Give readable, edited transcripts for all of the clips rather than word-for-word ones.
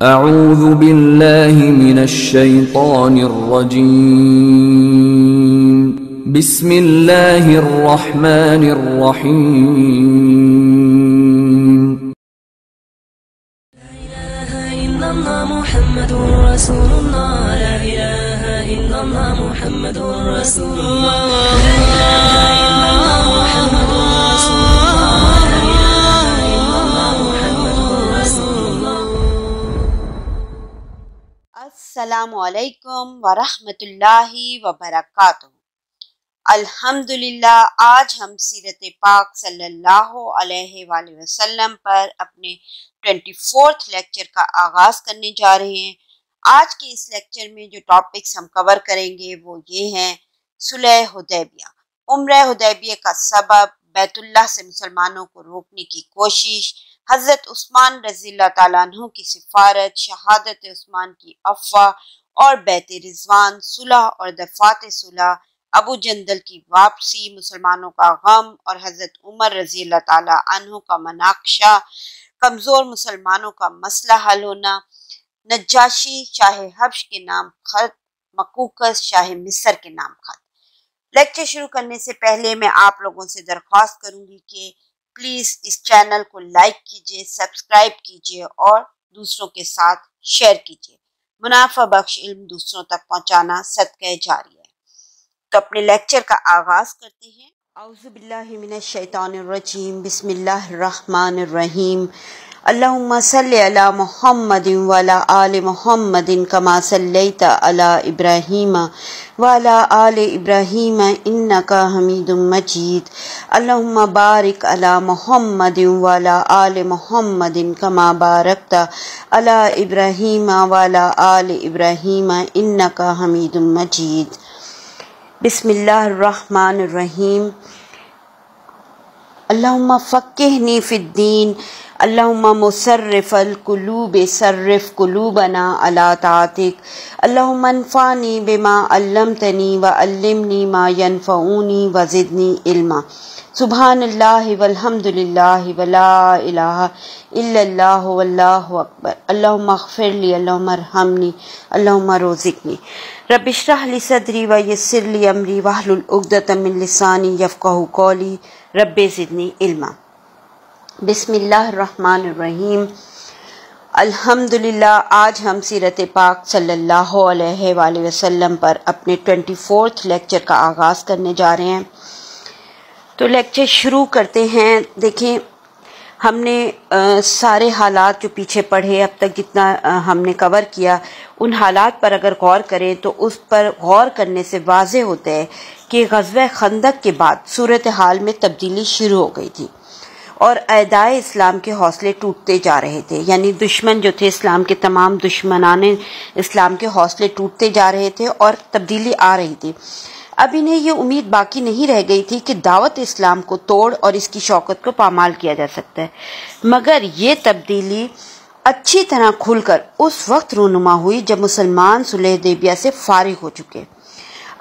اعوذ باللہ من الشیطان الرجیم بسم اللہ الرحمن الرحیم لا إله إلا الله محمد رسول الله لا إله إلا الله محمد رسول الله لا إله إلا الله محمد رسول الله لا إله إلا الله محمد رسول الله. السلام علیکم ورحمۃ اللہ وبرکاتہ۔ الحمدللہ آج ہم سیرت پاک صلی اللہ علیہ وآلہ وسلم پر اپنے 24 لیکچر کا آغاز کرنے جا رہے ہیں۔ آج کے اس لیکچر میں جو ٹاپکس ہم کور کریں گے وہ یہ ہیں: صلح حدیبیہ، عمرہ حدیبیہ کا سبب، بیت اللہ سے مسلمانوں کو روکنے کی کوشش، حضرت عثمان رضی اللہ تعالیٰ عنہ کی سفارت، شہادت عثمان کی افواہ اور بیت رضوان، صلح اور دفعات صلح، ابو جندل کی واپسی، مسلمانوں کا غم اور حضرت عمر رضی اللہ تعالیٰ عنہ کا مناقشہ، کمزور مسلمانوں کا مسئلہ حل ہونا، نجاشی شاہ حبش کے نام خط، مقوقس شاہ مصر کے نام خط۔ لیکچر شروع کرنے سے پہلے میں آپ لوگوں سے درخواست کروں گی کہ پلیز اس چینل کو لائک کیجئے، سبسکرائب کیجئے اور دوسروں کے ساتھ شیئر کیجئے۔ منافع بخش علم دوسروں تک پہنچانا صدقہ جاری ہے۔ تو اپنے لیکچر کا آغاز کرتے ہیں۔ اعوذ باللہ من الشیطان الرجیم، بسم اللہ الرحمن الرحیم۔ اللہم صلی علی محمد وعلی آل محمد کما صلیت علی ابراہیم وعلی آل ابراہیم انک حمید مجید۔ اللہم بارک علی محمد وعلی آل محمد کما بارکت علی ابراہیم وعلی آل ابراہیم انک حمید مجید۔ بسم اللہ الرحمن الرحیم۔ اللہم فقہنی فی الدین، اللہم مصرف القلوب صرف قلوبنا علی طاعتک، اللہم انفعنی بما علمتنی وعلمنی ما ینفعنی وزدنی علما۔ سبحان اللہ والحمد للہ ولا الہ الا اللہ واللہ اکبر۔ اللہم اغفر لی، اللہم ارحمنی، اللہم رزقنی۔ رب اشرح لی صدری ویسر لی امری واحلل عقدۃ من لسانی یفقہوا قولی، رب زدنی علما۔ بسم اللہ الرحمن الرحیم۔ الحمدللہ آج ہم سیرت پاک صلی اللہ علیہ وآلہ وسلم پر اپنے 24 لیکچر کا آغاز کرنے جا رہے ہیں۔ تو لیکچر شروع کرتے ہیں۔ دیکھیں، ہم نے سارے حالات جو پیچھے پڑھے اب تک جتنا ہم نے کور کیا، ان حالات پر اگر غور کریں تو اس پر غور کرنے سے واضح ہوتا ہے کہ غزوہ خندق کے بعد صورتحال میں تبدیلی شروع ہو گئی تھی اور اعدائے اسلام کے حوصلے ٹوٹتے جا رہے تھے، یعنی دشمن جو تھے، اسلام کے تمام دشمنان اسلام کے حوصلے ٹوٹتے جا رہے تھے اور تبدیلی آ رہی تھی۔ اب انہیں یہ امید باقی نہیں رہ گئی تھی کہ دعوت اسلام کو توڑ اور اس کی شوکت کو پامال کیا جا سکتا ہے، مگر یہ تبدیلی اچھی طرح کھل کر اس وقت رونما ہوئی جب مسلمان صلح حدیبیہ سے فارغ ہو چکے۔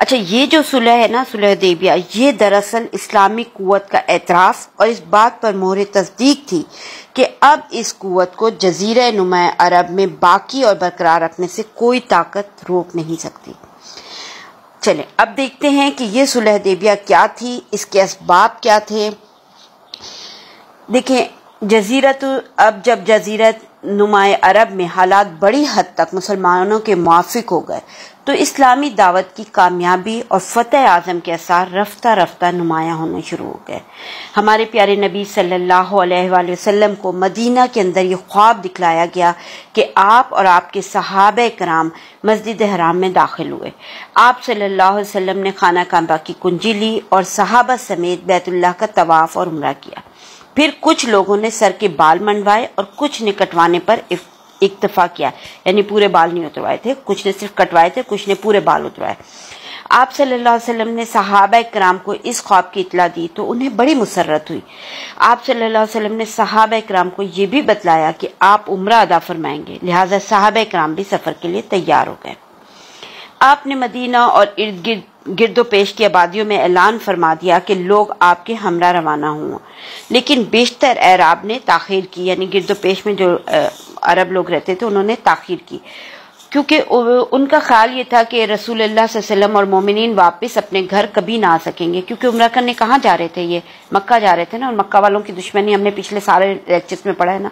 اچھا، یہ جو صلح ہے نا، صلح حدیبیہ، یہ دراصل اسلامی قوت کا اعتراف اور اس بات پر مہر تصدیق تھی کہ اب اس قوت کو جزیرہ نما عرب میں باقی اور برقرار رکھنے سے کوئی طاقت روک نہیں سکتی۔ چلیں اب دیکھتے ہیں کہ یہ صلح حدیبیہ کیا تھی، اس کے اسباب کیا تھے۔ دیکھیں، اب جب جزیرت نما عرب میں حالات بڑی حد تک مسلمانوں کے موافق ہو گئے تو اسلامی دعوت کی کامیابی اور فتح اعظم کے آثار رفتہ رفتہ نمایاں ہونے شروع ہو گئے۔ ہمارے پیارے نبی صلی اللہ علیہ وآلہ وسلم کو مدینہ کے اندر یہ خواب دکھلایا گیا کہ آپ اور آپ کے صحابہ کرام مسجد حرام میں داخل ہوئے۔ آپ صلی اللہ علیہ وسلم نے خانہ کعبہ کی کنجی لی اور صحابہ سمیت بیت اللہ کا طواف اور عمرہ کیا۔ پھر کچھ لوگوں نے سر کے بال منڈوائے اور کچھ نے کٹوانے پر اکتفا کیا، یعنی پورے بال نہیں اتروائے تھے، کچھ نے صرف کٹوائے تھے، کچھ نے پورے بال اتروائے۔ آپ صلی اللہ علیہ وسلم نے صحابہ کرام کو اس خواب کی اطلاع دی تو انہیں بڑی مسرت ہوئی۔ آپ صلی اللہ علیہ وسلم نے صحابہ کرام کو یہ بھی بتلایا کہ آپ عمرہ ادا فرمائیں گے، لہٰذا صحابہ کرام بھی سفر کے لیے تیار ہو گئے۔ آپ نے مدینہ اور ارد گرد گرد و پیش کی آبادیوں میں اعلان فرما دیا کہ لوگ آپ کے ہمراہ روانہ ہوں، لیکن بیشتر اعراب نے تاخیر کی، یعنی گرد و پیش میں جو عرب لوگ رہتے تھے انہوں نے تاخیر کی، کیونکہ ان کا خیال یہ تھا کہ رسول اللہ صلی اللہ علیہ وسلم اور مومنین واپس اپنے گھر کبھی نہ آ سکیں گے، کیونکہ عمرہ کرنے کہاں جا رہے تھے؟ یہ مکہ جا رہے تھے نا، اور مکہ والوں کی دشمنی ہم نے پچھلے سارے لیکچرز میں پڑھا ہے نا۔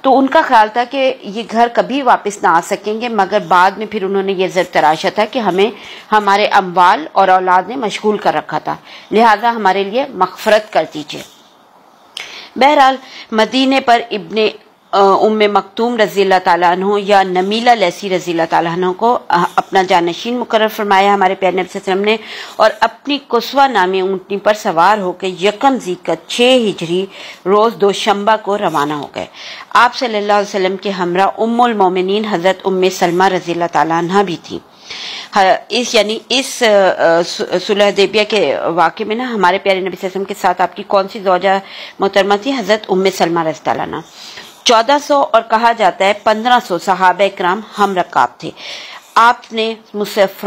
تو ان کا خیال تھا کہ یہ گھر کبھی واپس نہ آ سکیں گے، مگر بعد میں پھر انہوں نے یہ ضرب تراشا تھا کہ ہمیں ہمارے اموال اور اولاد نے مشغول کر رکھا تھا، لہذا ہمارے لیے مغفرت کر دیجیے۔ بہرحال مدینے پر ابن ام مکتوم رضی اللہ تعالیٰ عنہ یا نمیلہ لیسی رضی اللہ تعالیٰ عنہ کو اپنا جانشین مقرر فرمایا ہمارے پیارے نبی صلی اللہ علیہ وسلم نے، اور اپنی قصوہ نامی اونٹنی پر سوار ہو کے یکم ذیقعدہ 6 ہجری روز دوشنبہ کو روانہ ہو گئے۔ آپ صلی اللہ علیہ وسلم کے ہمراہ ام المومنین حضرت ام سلمہ رضی اللہ تعالیٰ عنہ بھی تھی۔ اس صلح حدیبیہ کے واقعے میں نا ہمارے پیارے نبی صلی اللہ علیہ وسلم کے ساتھ آپ کی کون سی زوجہ محترمہ تھی؟ حضرت ام سلمہ رضی اللہ عنہ۔ 1400 اور کہا جاتا ہے 1500 صحابہ کرام ہم رکاب تھے۔ آپ نے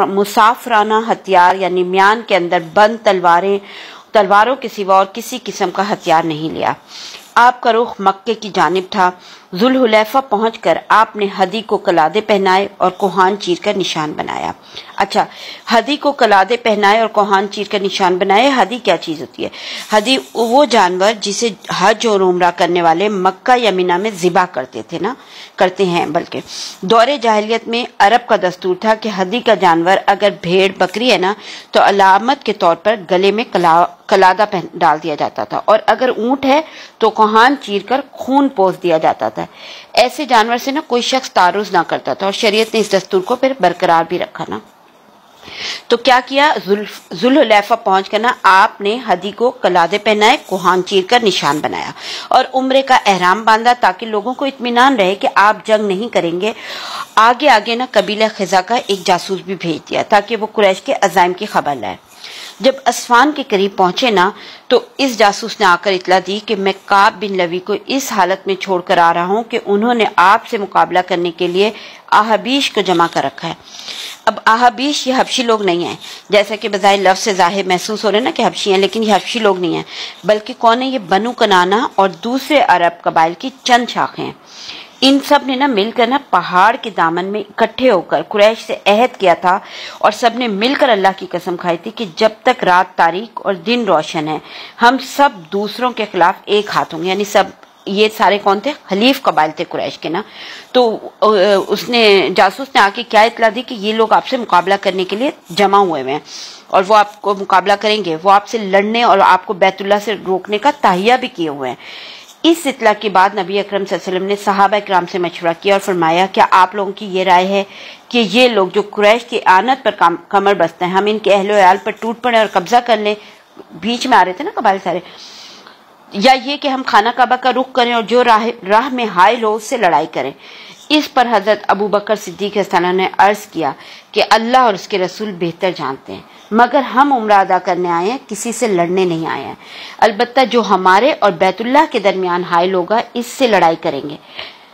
مسافرانہ ہتھیار یعنی میان کے اندر بند تلواروں کے سوا اور کسی قسم کا ہتھیار نہیں لیا۔ آپ کا رخ مکے کی جانب تھا۔ ذوالحلیفہ پہنچ کر آپ نے ہدی کو قلادے پہنائے اور کوہان چیر کر نشان بنایا۔ اچھا، ہدی کو قلادے پہنائے اور کوہان چیر کر نشان بنائے۔ ہدی کیا چیز ہوتی ہے؟ ہدی وہ جانور جسے حج اور عمرہ کرنے والے مکہ یا مینا میں ذبح کرتے ہیں بلکہ دور جاہلیت میں عرب کا دستور تھا کہ ہدی کا جانور اگر بھیڑ بکری ہے نا تو علامت کے طور پر گلے میں قلادہ ڈال دیا جاتا تھا، اور اگر اونٹ ہے تو کوہان چیر کر خون پوش دیا جاتا تھا۔ ایسے جانور سے نا کوئی شخص تعرض نہ کرتا تھا، اور شریعت نے اس دستور کو پھر برقرار بھی رکھا نا۔ تو کیا کیا؟ ذوالحلیفہ پہنچ کر نا آپ نے ہدی کو قلادے پہنائے، کوہان چیر کر نشان بنایا اور عمرے کا احرام باندھا، تاکہ لوگوں کو اطمینان رہے کہ آپ جنگ نہیں کریں گے۔ آگے نا قبیلہ خزا کا ایک جاسوس بھی بھیج دیا تاکہ وہ قریش کے عزائم کی خبر لائے۔ جب اسفان کے قریب پہنچے نا تو اس جاسوس نے آ کر اطلاع دی کہ میں کعب بن لوی کو اس حالت میں چھوڑ کر آ رہا ہوں کہ انہوں نے آپ سے مقابلہ کرنے کے لیے احابیش کو جمع کر رکھا ہے۔ اب احابیش یہ حبشی لوگ نہیں ہیں، جیسا کہ بظاہر لفظ سے ظاہر محسوس ہو رہے نا کہ حبشی ہیں، لیکن یہ حبشی لوگ نہیں ہیں، بلکہ کون ہے؟ یہ بنو کنانہ اور دوسرے عرب قبائل کی چند شاخیں ہیں۔ ان سب نے نا مل کر نا پہاڑ کے دامن میں اکٹھے ہو کر قریش سے عہد کیا تھا، اور سب نے مل کر اللہ کی قسم کھائی تھی کہ جب تک رات تاریک اور دن روشن ہے ہم سب دوسروں کے خلاف ایک ہاتھ ہوں گے۔ یعنی سب یہ سارے کون تھے؟ حلیف قبائل تھے قریش کے نا۔ تو اس نے جاسوس نے آ کے کیا اطلاع دی کہ یہ لوگ آپ سے مقابلہ کرنے کے لیے جمع ہوئے ہیں اور وہ آپ کو مقابلہ کریں گے، وہ آپ سے لڑنے اور آپ کو بیت اللہ سے روکنے کا تہیہ بھی کیے ہوئے ہیں۔ اس اطلاع کے بعد نبی اکرم صلی اللہ علیہ وسلم نے صحابہ کرام سے مشورہ کیا اور فرمایا کیا آپ لوگوں کی یہ رائے ہے کہ یہ لوگ جو قریش کی اعانت پر کمر بستہ ہیں، ہم ان کے اہل و عیال پر ٹوٹ پڑیں اور قبضہ کر لیں؟ بیچ میں آ رہے تھے نا قبائل سارے، یا یہ کہ ہم خانہ کعبہ کا رخ کریں اور جو راہ میں حائل ہو اس سے لڑائی کریں؟ اس پر حضرت ابو بکر صدیق رضی اللہ عنہ نے عرض کیا کہ اللہ اور اس کے رسول بہتر جانتے ہیں، مگر ہم عمرہ ادا کرنے آئے ہیں، کسی سے لڑنے نہیں آئے ہیں، البتہ جو ہمارے اور بیت اللہ کے درمیان حائل ہوگا اس سے لڑائی کریں گے۔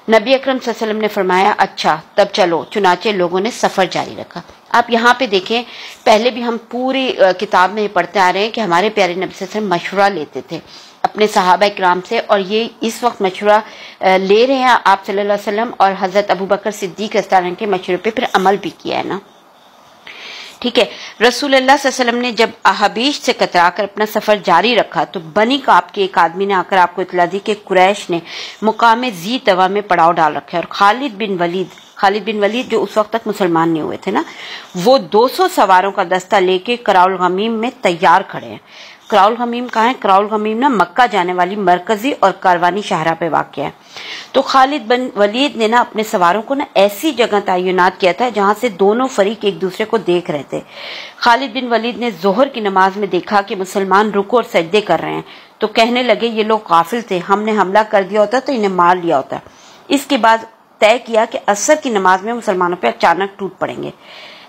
نبی اکرم صلی اللہ علیہ وسلم نے فرمایا اچھا تب چلو، چنانچہ لوگوں نے سفر جاری رکھا۔ آپ یہاں پہ دیکھیں، پہلے بھی ہم پوری کتاب میں پڑھتے آ رہے ہیں کہ ہمارے پیارے نبی صلی اللہ علیہ وسلم مشورہ لیتے تھے اپنے صحابہ کرام سے، اور یہ اس وقت مشورہ لے رہے ہیں آپ صلی اللہ علیہ وسلم، اور حضرت ابو بکر صدیق رضی اللہ عنہ کے مشورے پہ پھر عمل بھی کیا ہے نا۔ ٹھیک ہے، رسول اللہ صلی اللہ علیہ وسلم نے جب احابیش سے کترا کر اپنا سفر جاری رکھا تو بنی کعب کے ایک آدمی نے آ کر آپ کو اطلاع دی کہ قریش نے مقام ذی طویٰ میں پڑاؤ ڈال رکھا ہے، اور خالد بن ولید جو اس وقت تک مسلمان نہیں ہوئے تھے نا، وہ 200 سواروں کا دستہ لے کے کراؤل غمیم میں تیار کھڑے ہیں۔ کراؤل غمیم کہاں ہے؟ کراؤل غمیم نا مکہ جانے والی مرکزی اور کاروانی شاہراہ پہ واقع ہے۔ تو خالد بن ولید نے نا اپنے سواروں کو نا ایسی جگہ تعینات کیا تھا جہاں سے دونوں فریق ایک دوسرے کو دیکھ رہے تھے۔ خالد بن ولید نے ظہر کی نماز میں دیکھا کہ مسلمان رکوع اور سجدے کر رہے ہیں، تو کہنے لگے یہ لوگ غافل تھے، ہم نے حملہ کر دیا ہوتا تو انہیں مار لیا ہوتا۔ اس کے بعد طے کیا کہ عصر کی نماز میں مسلمانوں پہ اچانک ٹوٹ پڑیں گے،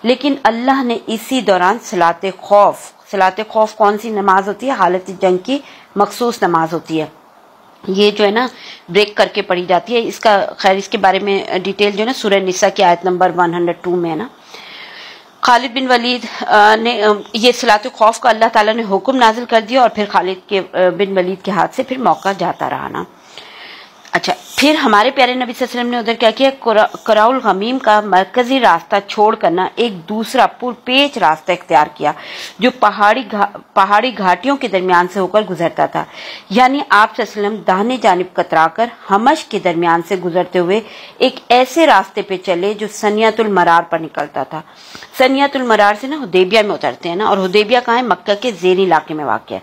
لیکن اللہ نے اسی دوران صلاۃ خوف کون سی نماز ہوتی ہے؟ حالت جنگ کی مخصوص نماز ہوتی ہے، یہ جو ہے نا بریک کر کے پڑھی جاتی ہے۔ اس کا خیر اس کے بارے میں ڈیٹیل جو ہے نا سورہ نساء کی آیت نمبر 102 میں ہے نا۔ خالد بن ولید نے یہ صلاۃ خوف کا اللہ تعالیٰ نے حکم نازل کر دیا اور پھر خالد بن ولید کے ہاتھ سے پھر موقع جاتا رہا نا. اچھا پھر ہمارے پیارے نبی صلی اللہ علیہ وسلم نے ادھر کیا کیا، قراء الغمیم کا مرکزی راستہ چھوڑ کر نا ایک دوسرا پرپیچ راستہ اختیار کیا جو پہاڑی گھاٹیوں کے درمیان سے ہو کر گزرتا تھا. یعنی آپ صلی اللہ علیہ وسلم داہنی جانب کترا کر حمش کے درمیان سے گزرتے ہوئے ایک ایسے راستے پہ چلے جو سنیۃ المرار پر نکلتا تھا. سنیۃ المرار سے نا حدیبیہ میں اترتے ہیں نا، اور حدیبیہ کہاں ہے؟ مکہ کے زیریں علاقے میں واقع ہے.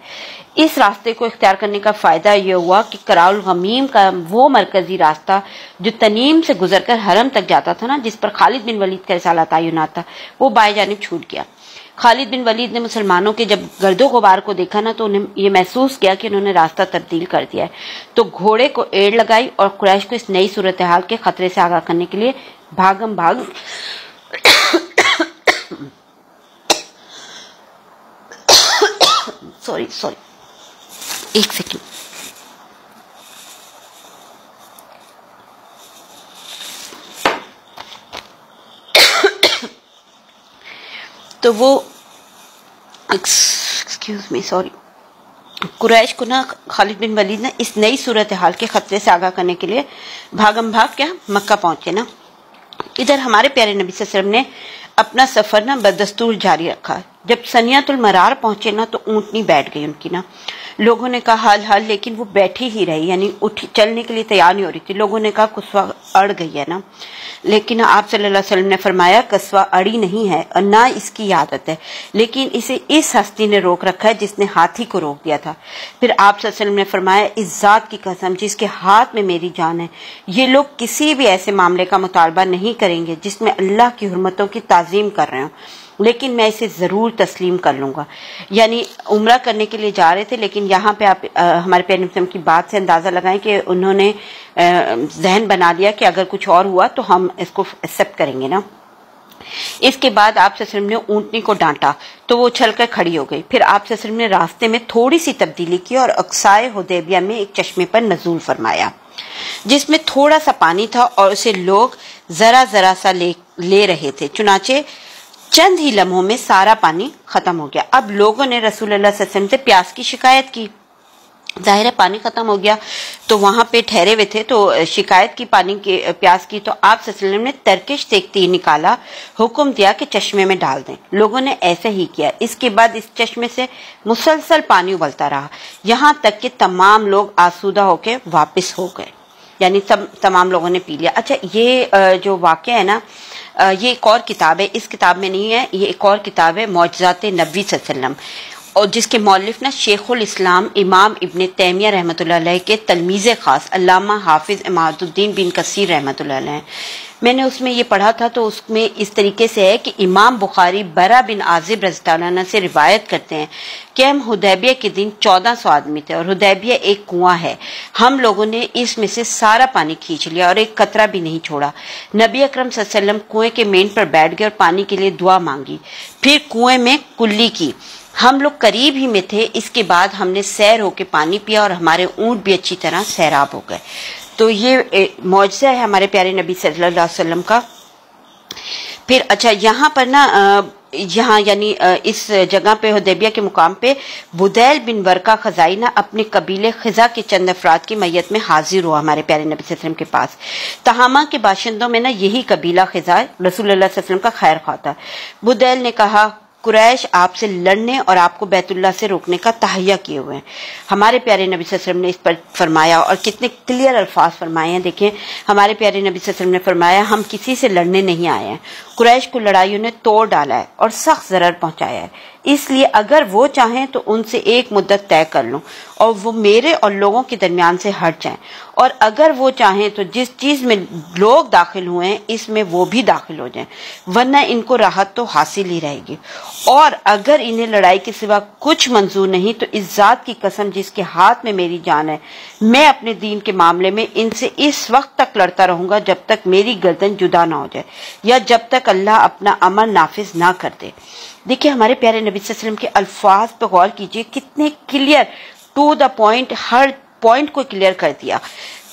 اس راستے کو اختیار کرنے کا فائدہ یہ ہوا کہ قراء الغمیم کا وہ مرکزی راستہ جو تنیم سے گزر کر حرم تک جاتا تھا نا، جس پر خالد بن ولید کا رسالہ تعینات تھا، وہ بائیں جانب چھوٹ گیا. خالد بن ولید نے مسلمانوں کے جب گرد و غبار کو دیکھا نا تو انہیں یہ محسوس کیا کہ انہوں نے راستہ تبدیل کر دیا ہے، تو گھوڑے کو ایڑ لگائی اور قریش کو اس نئی صورتحال کے خطرے سے آگاہ کرنے کے لیے بھاگم بھاگ سوری ایک سیکنڈ. تو وہ ایکسکیوز می سوری قریش کو نا خالد بن ولید نے اس نئی صورتحال کے خطرے سے آگاہ کرنے کے لیے بھاگم بھاگ کیا مکہ پہنچے نا. ادھر ہمارے پیارے نبی صلی اللہ علیہ وسلم نے اپنا سفر نا بدستور جاری رکھا. جب سنیۃ المرار پہنچے نا تو اونٹنی بیٹھ گئی ان کی نا. لوگوں نے کہا حل لیکن وہ بیٹھی ہی رہی، یعنی چلنے کے لیے تیار نہیں ہو رہی تھی. لوگوں نے کہا قصوہ اڑ گئی ہے نا، لیکن آپ صلی اللہ علیہ وسلم نے فرمایا قصوہ اڑی نہیں ہے اور نہ اس کی عادت ہے، لیکن اسے اس ہستی نے روک رکھا ہے جس نے ہاتھی کو روک دیا تھا. پھر آپ صلی اللہ علیہ وسلم نے فرمایا اس ذات کی قسم جس کے ہاتھ میں میری جان ہے، یہ لوگ کسی بھی ایسے معاملے کا مطالبہ نہیں کریں گے جس میں اللہ کی حرمتوں کی تعظیم کر رہے ہوں، لیکن میں اسے ضرور تسلیم کر لوں گا. یعنی عمرہ کرنے کے لیے جا رہے تھے، لیکن یہاں پہ آپ ہمارے پیارے نبی کی بات سے اندازہ لگائیں کہ انہوں نے ذہن بنا لیا کہ اگر کچھ اور ہوا تو ہم اس کو ایکسپٹ کریں گے نا. اس کے بعد آپ صلی اللہ علیہ وسلم نے اونٹنی کو ڈانٹا تو وہ چھل کر کھڑی ہو گئی. پھر آپ صلی اللہ علیہ وسلم نے راستے میں تھوڑی سی تبدیلی کی اور اقصائے حدیبیہ میں ایک چشمے پر نزول فرمایا جس میں تھوڑا سا پانی تھا اور اسے لوگ ذرا سا لے رہے تھے. چنانچہ چند ہی لمحوں میں سارا پانی ختم ہو گیا. اب لوگوں نے رسول اللہ صلی اللہ علیہ وسلم سے پیاس کی شکایت کی. ظاہر ہے پانی ختم ہو گیا تو وہاں پہ ٹھہرے ہوئے تھے تو شکایت کی پانی کی پیاس کی. تو آپ صلی اللہ علیہ وسلم نے ترکش سے ایک تیر نکالا، حکم دیا کہ چشمے میں ڈال دیں. لوگوں نے ایسا ہی کیا. اس کے بعد اس چشمے سے مسلسل پانی ابلتا رہا یہاں تک کہ تمام لوگ آسودہ ہو کے واپس ہو گئے، یعنی تمام لوگوں نے پی لیا. اچھا یہ جو واقعہ ہے نا یہ ایک اور کتاب ہے، اس کتاب میں نہیں ہے، یہ ایک اور کتاب ہے معجزات نبوی صلی اللہ علیہ وسلم، اور جس کے مؤلف نا شیخ الاسلام امام ابن تیمیہ رحمۃ اللہ علیہ کے تلمیذ خاص علامہ حافظ اماد الدین بن کثیر رحمۃ اللہ علیہ. میں نے اس میں یہ پڑھا تھا تو اس میں اس طریقے سے ہے کہ امام بخاری برا بن عازب رضی اللہ عنہ سے روایت کرتے ہیں کہ ہم حدیبیہ کے دن 1400 آدمی تھے اور حدیبیہ ایک کنواں ہے، ہم لوگوں نے اس میں سے سارا پانی کھینچ لیا اور ایک قطرہ بھی نہیں چھوڑا. نبی اکرم صلی اللہ علیہ وسلم کنویں کے مین پر بیٹھ گئے اور پانی کے لیے دعا مانگی، پھر کنویں میں کلی کی. ہم لوگ قریب ہی میں تھے. اس کے بعد ہم نے سیر ہو کے پانی پیا اور ہمارے اونٹ بھی اچھی طرح سیراب ہو گئے. تو یہ معجزہ ہے ہمارے پیارے نبی صلی اللہ علیہ وسلم کا. پھر اچھا یہاں پر نا یہاں یعنی اس جگہ پہ حدیبیہ کے مقام پہ بدیل بن ورقہ خزائی نا اپنے قبیلے خزا کے چند افراد کی میت میں حاضر ہوا ہمارے پیارے نبی صلی اللہ علیہ وسلم کے پاس. تہامہ کے باشندوں میں نا یہی قبیلہ خزا رسول اللہ صلی اللہ علیہ وسلم کا خیر خواہ تھا. بدیل نے کہا قریش آپ سے لڑنے اور آپ کو بیت اللہ سے روکنے کا تہیہ کیے ہوئے ہیں. ہمارے پیارے نبی صلی اللہ علیہ وسلم نے اس پر فرمایا اور کتنے کلیئر الفاظ فرمائے ہیں. دیکھیں ہمارے پیارے نبی صلی اللہ علیہ وسلم نے فرمایا ہم کسی سے لڑنے نہیں آئے ہیں. قریش کو لڑائیوں نے توڑ ڈالا ہے اور سخت ضرر پہنچایا ہے، اس لیے اگر وہ چاہیں تو ان سے ایک مدت طے کر لوں اور وہ میرے اور لوگوں کے درمیان سے ہٹ جائیں، اور اگر وہ چاہیں تو جس چیز میں لوگ داخل ہوئے ہیں اس میں وہ بھی داخل ہو جائیں، ورنہ ان کو راحت تو حاصل ہی رہے گی. اور اگر انہیں لڑائی کے سوا کچھ منظور نہیں تو اس ذات کی قسم جس کے ہاتھ میں میری جان ہے، میں اپنے دین کے معاملے میں ان سے اس وقت تک لڑتا رہوں گا جب تک میری گردن جدا نہ ہو جائے یا جب تک اللہ اپنا امر نافذ نہ کر دے. دیکھیں ہمارے پیارے نبی صلی اللہ علیہ وسلم کے الفاظ پہ غور کیجئے، کتنے کلیئر ٹو دا پوائنٹ، ہر پوائنٹ کو کلیئر کر دیا.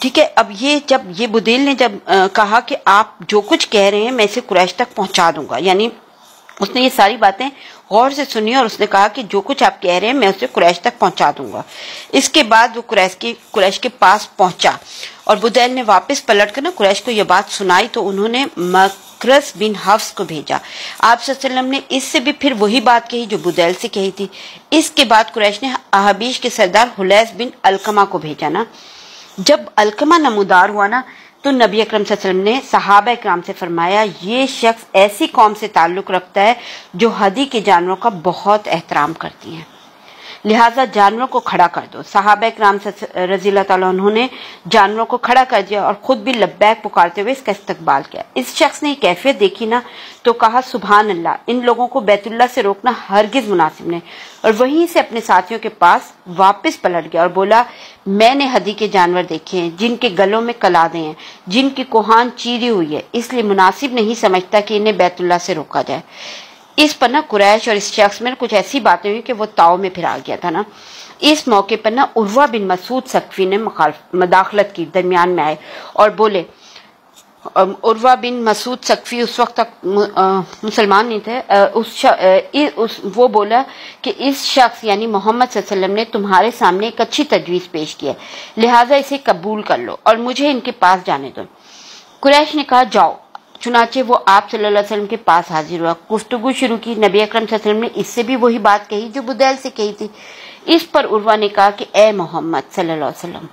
ٹھیک ہے. اب یہ جب یہ بدیل نے جب کہا کہ آپ جو کچھ کہہ رہے ہیں میں اسے قریش تک پہنچا دوں گا، یعنی اس نے یہ ساری باتیں غور سے سنی اور اس نے کہا کہ جو کچھ آپ کہہ رہے ہیں میں اسے قریش تک پہنچا دوں گا۔ اس کے بعد وہ قریش کے پاس پہنچا اور بدیل نے واپس پلٹ کر نا قریش کو یہ بات سنائی تو انہوں نے مکرس بن حفص کو بھیجا۔ آپ صلی اللہ علیہ وسلم نے اس سے بھی پھر وہی بات کہی جو بدیل سے کہی تھی۔ اس کے بعد قریش نے احابیش کے سردار حلیس بن علقمہ کو بھیجا نا۔ جب علقمہ نمودار ہوا نا تو نبی اکرم صلی اللہ علیہ وسلم نے صحابہ اکرام سے فرمایا یہ شخص ایسی قوم سے تعلق رکھتا ہے جو ہدی کے جانوروں کا بہت احترام کرتی ہیں، لہٰذا جانوروں کو کھڑا کر دو۔ صحابہ اکرام رضی اللہ تعالیٰ عنہ نے جانوروں کو کھڑا کر دیا اور خود بھی لبیک پکارتے ہوئے اس کا استقبال کیا۔ اس شخص نے یہ کیفیت دیکھی نا تو کہا سبحان اللہ، ان لوگوں کو بیت اللہ سے روکنا ہرگز مناسب نہیں، اور وہیں سے اپنے ساتھیوں کے پاس واپس پلٹ گیا اور بولا میں نے ہدی کے جانور دیکھے ہیں جن کے گلوں میں کلادیں ہیں، جن کی کوہان چیری ہوئی ہے، اس لیے مناسب نہیں سمجھتا کہ انہیں بیت اللہ سے روکا جائے۔ اس پر نا قریش اور اس شخص میں کچھ ایسی باتیں ہوئی کہ وہ تاؤ میں پھر آ گیا تھا نا۔ اس موقع پر نا عروہ بن مسعود ثقفی نے مداخلت کی، درمیان میں آئے اور بولے۔ عروہ بن مسعود ثقفی اس وقت تک مسلمان نہیں تھے، وہ بولا کہ اس شخص یعنی محمد صلی اللہ علیہ وسلم نے تمہارے سامنے ایک اچھی تجویز پیش کی ہے، لہٰذا اسے قبول کر لو اور مجھے ان کے پاس جانے دو۔ قریش نے کہا جاؤ، چنانچہ وہ آپ صلی اللہ علیہ وسلم کے پاس حاضر ہوا، گفتگو شروع کی۔ نبی اکرم صلی اللہ علیہ وسلم نے اس سے بھی وہی بات کہی جو بدیل سے کہی تھی۔ اس پر عروہ نے کہا کہ اے محمد صلی اللہ علیہ وسلم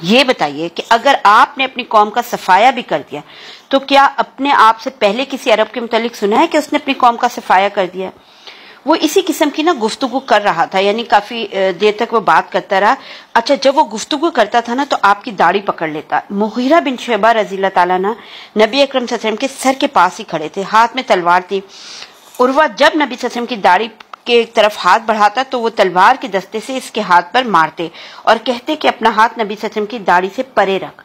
یہ بتائیے کہ اگر آپ نے اپنی قوم کا صفایا بھی کر دیا تو کیا اپنے آپ سے پہلے کسی عرب کے متعلق سنا ہے کہ اس نے اپنی قوم کا صفایا کر دیا؟ وہ اسی قسم کی نا گفتگو کر رہا تھا، یعنی کافی دیر تک وہ بات کرتا رہا۔ اچھا جب وہ گفتگو کرتا تھا نا تو آپ کی داڑھی پکڑ لیتا۔ مغیرہ بن شعبہ رضی اللہ تعالیٰ عنہ نبی اکرم صلی اللہ علیہ وسلم کے سر کے پاس ہی کھڑے تھے، ہاتھ میں تلوار تھی۔ عروہ جب نبی صلی اللہ علیہ وسلم کی داڑھی کے طرف ہاتھ بڑھاتا تو وہ تلوار کے دستے سے اس کے ہاتھ پر مارتے اور کہتے کہ اپنا ہاتھ نبی صلی اللہ علیہ وسلم کی داڑھی سے پرے رکھ۔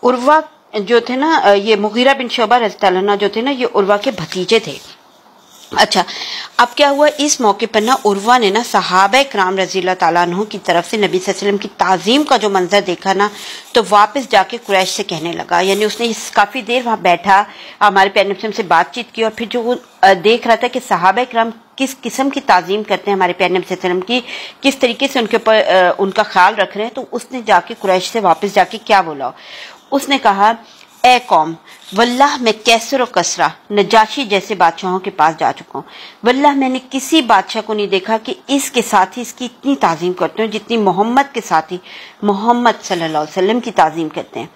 عروہ جو تھے نا، یہ مغیرہ بن شعبہ رضی اللہ عنہ جو تھے نا، یہ عروہ کے بھتیجے تھے۔ اچھا اب کیا ہوا، اس موقع پر نا عروہ نے نا صحابہ کرام رضی اللہ تعالیٰ عنہ کی طرف سے نبی صلی اللہ علیہ وسلم کی تعظیم کا جو منظر دیکھا نا تو واپس جا کے قریش سے کہنے لگا، یعنی اس نے کافی دیر وہاں بیٹھا، ہمارے پیارے نبی سے بات چیت کی، اور پھر جو وہ دیکھ رہا تھا کہ صحابہ کرام کس قسم کی تعظیم کرتے ہیں ہمارے پیارے نبی صلی اللہ علیہ وسلم کی، کس طریقے سے ان کے اوپر ان کا خیال رکھ رہے ہیں، تو اس نے جا کے قریش سے واپس جا کے کیا بولا، اس نے کہا اے قوم واللہ میں کیسر و کسرا نجاشی جیسے بادشاہوں کے پاس جا چکا ہوں، واللہ میں نے کسی بادشاہ کو نہیں دیکھا کہ اس کے ساتھی اس کی اتنی تعظیم کرتے ہیں جتنی محمد کے ساتھی محمد صلی اللہ علیہ وسلم کی تعظیم کرتے ہیں۔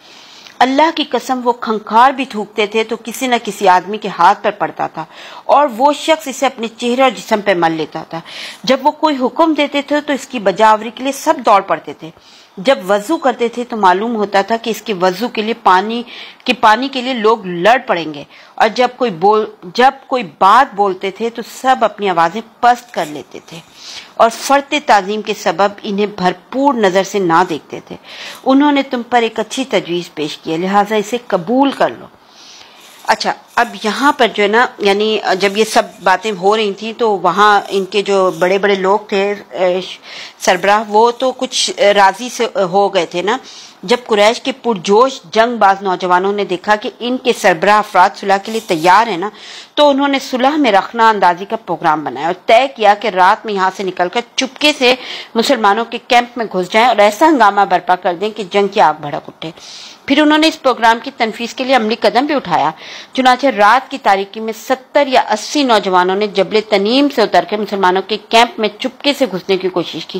اللہ کی قسم وہ کھنکھار بھی تھوکتے تھے تو کسی نہ کسی آدمی کے ہاتھ پر پڑتا تھا اور وہ شخص اسے اپنے چہرے اور جسم پہ مل لیتا تھا۔ جب وہ کوئی حکم دیتے تھے تو اس کی بجاوری کے لیے سب دوڑ پڑتے تھے۔ جب وضو کرتے تھے تو معلوم ہوتا تھا کہ اس کے وضو کے لیے پانی کے لیے لوگ لڑ پڑیں گے، اور جب کوئی بات بولتے تھے تو سب اپنی آوازیں پست کر لیتے تھے اور فرط تعظیم کے سبب انہیں بھرپور نظر سے نہ دیکھتے تھے۔ انہوں نے تم پر ایک اچھی تجویز پیش کی ہے، لہٰذا اسے قبول کر لو۔ اچھا اب یہاں پر جو ہے نا، یعنی جب یہ سب باتیں ہو رہی تھیں تو وہاں ان کے جو بڑے بڑے لوگ تھے سربراہ، وہ تو کچھ راضی سے ہو گئے تھے نا۔ جب قریش کے پرجوش جنگ باز نوجوانوں نے دیکھا کہ ان کے سربراہ افراد صلح کے لیے تیار ہیں نا، تو انہوں نے صلح میں رخنہ اندازی کا پروگرام بنایا اور طے کیا کہ رات میں یہاں سے نکل کر چپکے سے مسلمانوں کے کیمپ میں گھس جائیں اور ایسا ہنگامہ برپا کر دیں کہ جنگ کی آگ بھڑک اٹھے۔ پھر انہوں نے اس پروگرام کی تنفیذ کے لیے عملی قدم بھی اٹھایا۔ چنانچہ رات کی تاریکی میں 70 یا 80 نوجوانوں نے جبل تنیم سے اتر کے مسلمانوں کے کیمپ میں چپکے سے گھسنے کی کوشش کی،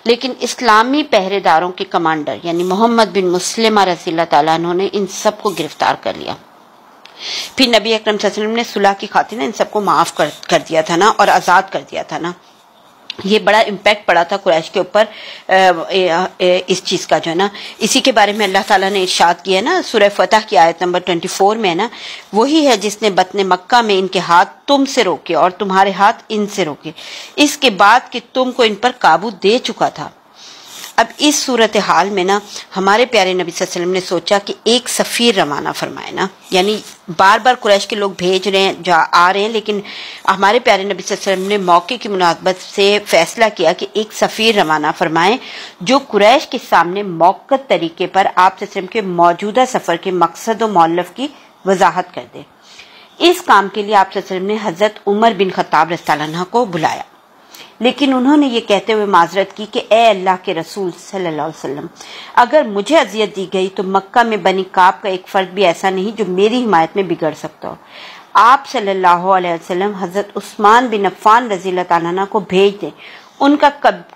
لیکن اسلامی پہرے داروں کے کمانڈر یعنی محمد بن مسلمہ رضی اللہ تعالیٰ عنہ نے ان سب کو گرفتار کر لیا۔ پھر نبی اکرم صلی اللہ علیہ وسلم نے صلح کی خاطر ان سب کو معاف کر دیا تھا نا اور آزاد کر دیا تھا نا۔ یہ بڑا امپیکٹ پڑا تھا قریش کے اوپر اس چیز کا جو ہے نا۔ اسی کے بارے میں اللہ تعالیٰ نے ارشاد کیا ہے نا سورہ فتح کی آیت نمبر 24 میں ہے نا، وہی ہے جس نے بطن مکہ میں ان کے ہاتھ تم سے روکے اور تمہارے ہاتھ ان سے روکے، اس کے بعد کہ تم کو ان پر قابو دے چکا تھا۔ اب اس صورتحال میں نا ہمارے پیارے نبی صلی اللہ علیہ وسلم نے سوچا کہ ایک سفیر روانہ فرمائے نا، یعنی بار بار قریش کے لوگ بھیج رہے ہیں آ رہے ہیں، لیکن ہمارے پیارے نبی صلی اللہ علیہ وسلم نے موقع کی مناسبت سے فیصلہ کیا کہ ایک سفیر روانہ فرمائیں جو قریش کے سامنے موقت طریقے پر آپ صلی اللہ علیہ وسلم کے موجودہ سفر کے مقصد و مؤلف کی وضاحت کر دے۔ اس کام کے لیے آپ صلی اللہ علیہ وسلم نے حضرت عمر بن خطاب رضی اللہ عنہ کو بلایا، لیکن انہوں نے یہ کہتے ہوئے معذرت کی کہ اے اللہ کے رسول صلی اللہ علیہ وسلم، اگر مجھے اذیت دی گئی تو مکہ میں بنی کعب کا ایک فرد بھی ایسا نہیں جو میری حمایت میں بگڑ سکتا ہو۔ آپ صلی اللہ علیہ وسلم حضرت عثمان بن عفان رضی اللہ تعالیٰ عنہ کو بھیج دیں، ان کا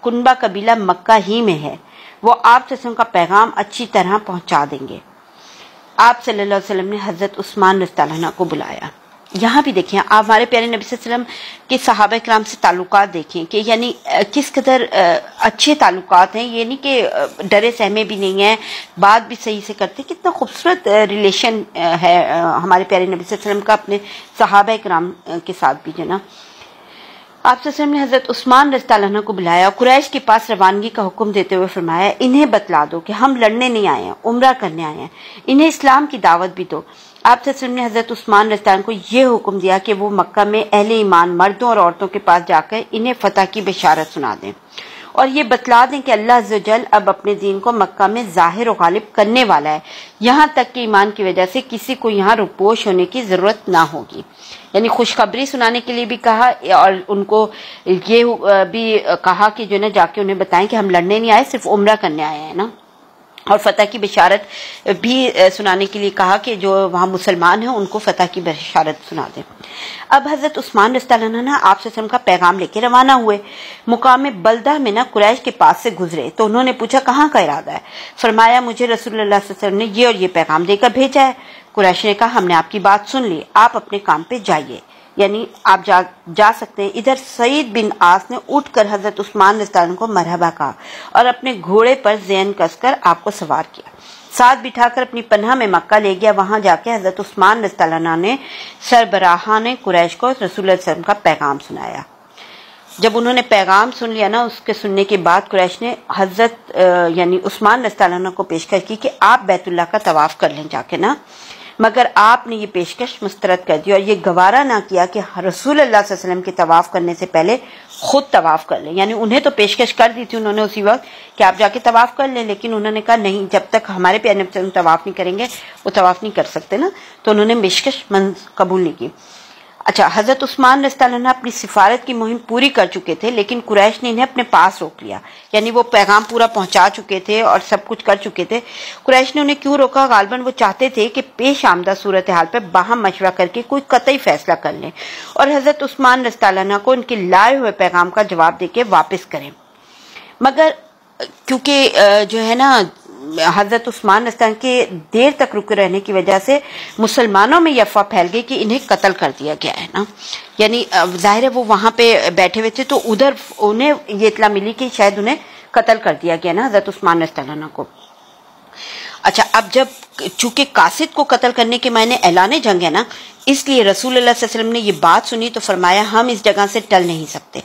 کنبہ قبیلہ مکہ ہی میں ہے، وہ آپ صلی اللہ علیہ وسلم کا پیغام اچھی طرح پہنچا دیں گے۔ آپ صلی اللہ علیہ وسلم نے حضرت عثمان رضی اللہ عنہ کو بلایا۔ یہاں بھی دیکھیں آپ ہمارے پیارے نبی صلی اللہ علیہ وسلم کے صحابہ کرام سے تعلقات دیکھیں کہ یعنی کس قدر اچھے تعلقات ہیں، یہ نہیں کہ ڈرے سہمے بھی نہیں ہیں، بات بھی صحیح سے کرتے، کتنا خوبصورت ریلیشن ہے ہمارے پیارے نبی صلی اللہ علیہ وسلم کا اپنے صحابہ کرام کے ساتھ بھی جو نا۔ آپ صلی اللہ علیہ وسلم نے حضرت عثمان رضی اللہ عنہ کو بلایا، قریش کے پاس روانگی کا حکم دیتے ہوئے فرمایا انہیں بتلا دو کہ ہم لڑنے نہیں آئے ہیں، عمرہ کرنے آئے ہیں، انہیں اسلام کی دعوت بھی دو۔ آپ صلی اللہ علیہ وسلم نے حضرت عثمان رضی اللہ عنہ کو یہ حکم دیا کہ وہ مکہ میں اہل ایمان مردوں اور عورتوں کے پاس جا کر انہیں فتح کی بشارت سنا دیں اور یہ بتلا دیں کہ اللہ عز و جل اب اپنے دین کو مکہ میں ظاہر و غالب کرنے والا ہے، یہاں تک کہ ایمان کی وجہ سے کسی کو یہاں روپوش ہونے کی ضرورت نہ ہوگی۔ یعنی خوشخبری سنانے کے لیے بھی کہا اور ان کو یہ بھی کہا کہ جو نا جا کے انہیں بتائیں کہ ہم لڑنے نہیں آئے، صرف عمرہ کرنے آئے ہیں نا، اور فتح کی بشارت بھی سنانے کے لیے کہا کہ جو وہاں مسلمان ہیں ان کو فتح کی بشارت سنا دیں۔ اب حضرت عثمان رضی اللہ عنہ آپ صلی اللہ علیہ وسلم کا پیغام لے کے روانہ ہوئے، مقام بلدہ میں نا قریش کے پاس سے گزرے تو انہوں نے پوچھا کہاں کا ارادہ ہے؟ فرمایا مجھے رسول اللہ صلی اللہ علیہ وسلم نے یہ اور یہ پیغام دے کر بھیجا ہے۔ قریش نے کہا ہم نے آپ کی بات سن لی، آپ اپنے کام پہ جائیے، یعنی آپ جا سکتے ہیں۔ ادھر سعید بن عاص نے اٹھ کر حضرت عثمان رضی اللہ عنہ کو مرحبا کہا اور اپنے گھوڑے پر زین کس کر آپ کو سوار کیا، ساتھ بٹھا کر اپنی پناہ میں مکہ لے گیا۔ وہاں جا کے حضرت عثمان رضی اللہ عنہ نے سربراہان قریش کو رسول اللہ صلی اللہ علیہ وسلم کا پیغام سنایا۔ جب انہوں نے پیغام سن لیا نا، اس کے سننے کے بعد قریش نے حضرت یعنی عثمان رضی اللہ عنہ کو پیشکش کی کہ آپ بیت اللہ کا طواف کر لیں جا کے نا، مگر آپ نے یہ پیشکش مسترد کر دی اور یہ گوارا نہ کیا کہ رسول اللہ صلی اللہ علیہ وسلم کے طواف کرنے سے پہلے خود طواف کر لیں۔ یعنی انہیں تو پیشکش کر دی تھی انہوں نے اسی وقت کہ آپ جا کے طواف کر لیں، لیکن انہوں نے کہا نہیں، جب تک ہمارے پیارے نبی صلی اللہ علیہ وسلم طواف نہیں کریں گے وہ طواف نہیں کر سکتے نا، تو انہوں نے پیشکش قبول نہیں کی۔ اچھا، حضرت عثمان رضی اللہ عنہ اپنی سفارت کی مہم پوری کر چکے تھے، لیکن قریش نے انہیں اپنے پاس روک لیا، یعنی وہ پیغام پورا پہنچا چکے تھے اور سب کچھ کر چکے تھے۔ قریش نے انہیں کیوں روکا؟ غالباً وہ چاہتے تھے کہ پیش آمدہ صورتحال پر باہم مشورہ کر کے کوئی قطعی فیصلہ کر لیں اور حضرت عثمان رضی اللہ عنہ کو ان کے لائے ہوئے پیغام کا جواب دے کے واپس کریں، مگر کیونکہ جو ہے نا حضرت عثمان رضی اللہ عنہ کے دیر تک رکے رہنے کی وجہ سے مسلمانوں میں یہ افواہ پھیل گئی کہ انہیں قتل کر دیا گیا ہے نا، یعنی ظاہر ہے وہ وہاں پہ بیٹھے ہوئے تھے تو ادھر انہیں یہ اطلاع ملی کہ شاید انہیں قتل کر دیا گیا نا حضرت عثمان رضی اللہ عنہ کو۔ اچھا، اب جب چونکہ قاصد کو قتل کرنے کے معنی اعلان جنگ ہے نا، اس لیے رسول اللہ صلی اللہ علیہ وسلم نے یہ بات سنی تو فرمایا ہم اس جگہ سے ٹل نہیں سکتے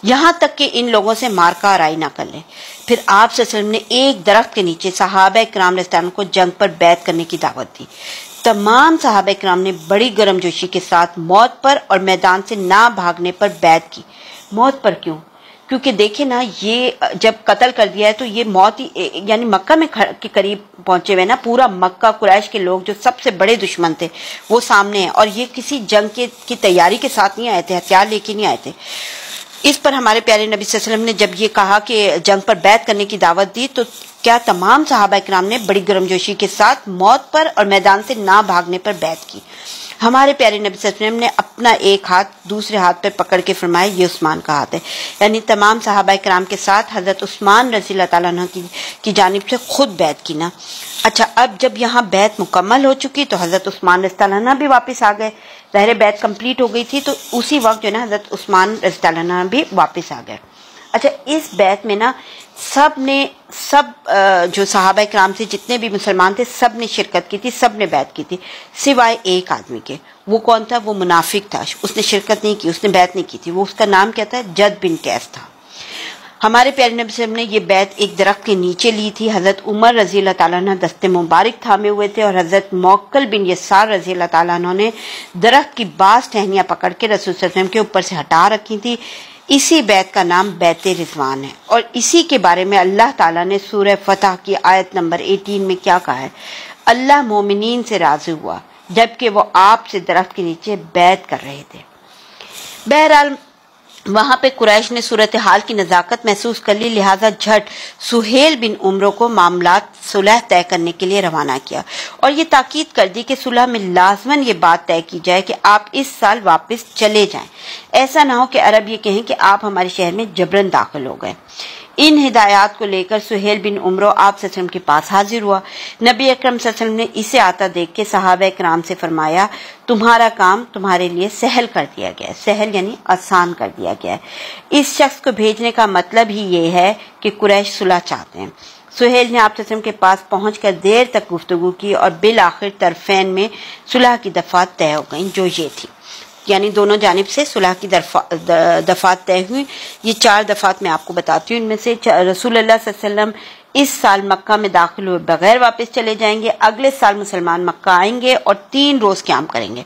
یہاں تک کہ ان لوگوں سے مارکا آرائی نہ کر لیں۔ پھر آپ صلی اللہ علیہ وسلم نے ایک درخت کے نیچے صحابہ کرام رضی اللہ عنہ کو جنگ پر بیعت کرنے کی دعوت دی۔ تمام صحابہ کرام نے بڑی گرم جوشی کے ساتھ موت پر اور میدان سے نہ بھاگنے پر بیعت کی۔ موت پر کیوں؟ کیونکہ دیکھیں نا، یہ جب قتل کر دیا ہے تو یہ موت ہی، یعنی مکہ میں کے قریب پہنچے ہوئے نا، پورا مکہ قریش کے لوگ جو سب سے بڑے دشمن تھے وہ سامنے ہیں، اور یہ کسی جنگ کی تیاری کے ساتھ نہیں آئے تھے، ہتھیار لے کے نہیں آئے تھے۔ اس پر ہمارے پیارے نبی صلی اللہ علیہ وسلم نے جب یہ کہا کہ جنگ پر بیعت کرنے کی دعوت دی تو کیا تمام صحابہ کرام نے بڑی گرم جوشی کے ساتھ موت پر اور میدان سے نہ بھاگنے پر بیعت کی۔ ہمارے پیارے نبی صلی اللہ علیہ وسلم نے اپنا ایک ہاتھ دوسرے ہاتھ پہ پکڑ کے فرمایا یہ عثمان کا ہاتھ ہے، یعنی تمام صحابہ کرام کے ساتھ حضرت عثمان رضی اللہ تعالیٰ عنہ کی جانب سے خود بیعت کی نا۔ اچھا، اب جب یہاں بیعت مکمل ہو چکی تو حضرت عثمان رضی اللہ عنہ بھی واپس آ گئے، ظاہر بیعت کمپلیٹ ہو گئی تھی تو اسی وقت جو ہے نا حضرت عثمان رضی اللہ عنہ بھی واپس آ گئے۔ اچھا، اس بیعت میں نا سب جو صحابہ کرام تھے، جتنے بھی مسلمان تھے، سب نے شرکت کی تھی، سب نے بیعت کی تھی سوائے ایک آدمی کے۔ وہ کون تھا؟ وہ منافق تھا، اس نے شرکت نہیں کی، اس نے بیعت نہیں کی تھی۔ وہ اس کا نام کیا تھا؟ جد بن قیس تھا۔ ہمارے پیارے نبی صلی اللہ علیہ وسلم نے یہ بیعت ایک درخت کے نیچے لی تھی۔ حضرت عمر رضی اللہ تعالیٰ عنہ دست مبارک تھامے ہوئے تھے اور حضرت موکل بن یسار رضی اللہ تعالیٰ عنہ نے درخت کی بعض ٹہنیاں پکڑ کے رسول صلی اللہ علیہ وسلم کے اوپر سے ہٹا رکھی تھی۔ اسی بیعت کا نام بیعت رضوان ہے، اور اسی کے بارے میں اللہ تعالیٰ نے سورہ فتح کی آیت نمبر 18 میں کیا کہا ہے؟ اللہ مومنین سے راضی ہوا جبکہ وہ آپ سے درخت کے نیچے بیعت کر رہے تھے۔ بہرحال وہاں پہ قریش نے صورتحال کی نزاکت محسوس کر لی، لہٰذا جھٹ سہیل بن عمرو کو معاملات صلح طے کرنے کے لیے روانہ کیا اور یہ تاکید کر دی کہ صلح میں لازماً یہ بات طے کی جائے کہ آپ اس سال واپس چلے جائیں، ایسا نہ ہو کہ عرب یہ کہیں کہ آپ ہمارے شہر میں جبراً داخل ہو گئے۔ ان ہدایات کو لے کر سہیل بن عمرو آپ صلی اللہ علیہ وسلم کے پاس حاضر ہوا۔ نبی اکرم صلی اللہ علیہ وسلم نے اسے آتا دیکھ کے صحابہ کرام سے فرمایا، تمہارا کام تمہارے لیے سہل کر دیا گیا ہے۔ سہل یعنی آسان کر دیا گیا ہے۔ اس شخص کو بھیجنے کا مطلب ہی یہ ہے کہ قریش صلح چاہتے ہیں۔ سہیل نے آپ صلی اللہ علیہ وسلم کے پاس پہنچ کر دیر تک گفتگو کی اور بالآخر طرفین میں صلح کی دفعات طے ہو گئیں، جو یہ تھی، یعنی دونوں جانب سے صلح کی دفعات طے ہوئی۔ یہ 4 دفعات میں آپ کو بتاتی ہوں۔ ان میں سے رسول اللہ صلی اللہ علیہ وسلم اس سال مکہ میں داخل ہوئے بغیر واپس چلے جائیں گے، اگلے سال مسلمان مکہ آئیں گے اور 3 روز قیام کریں گے۔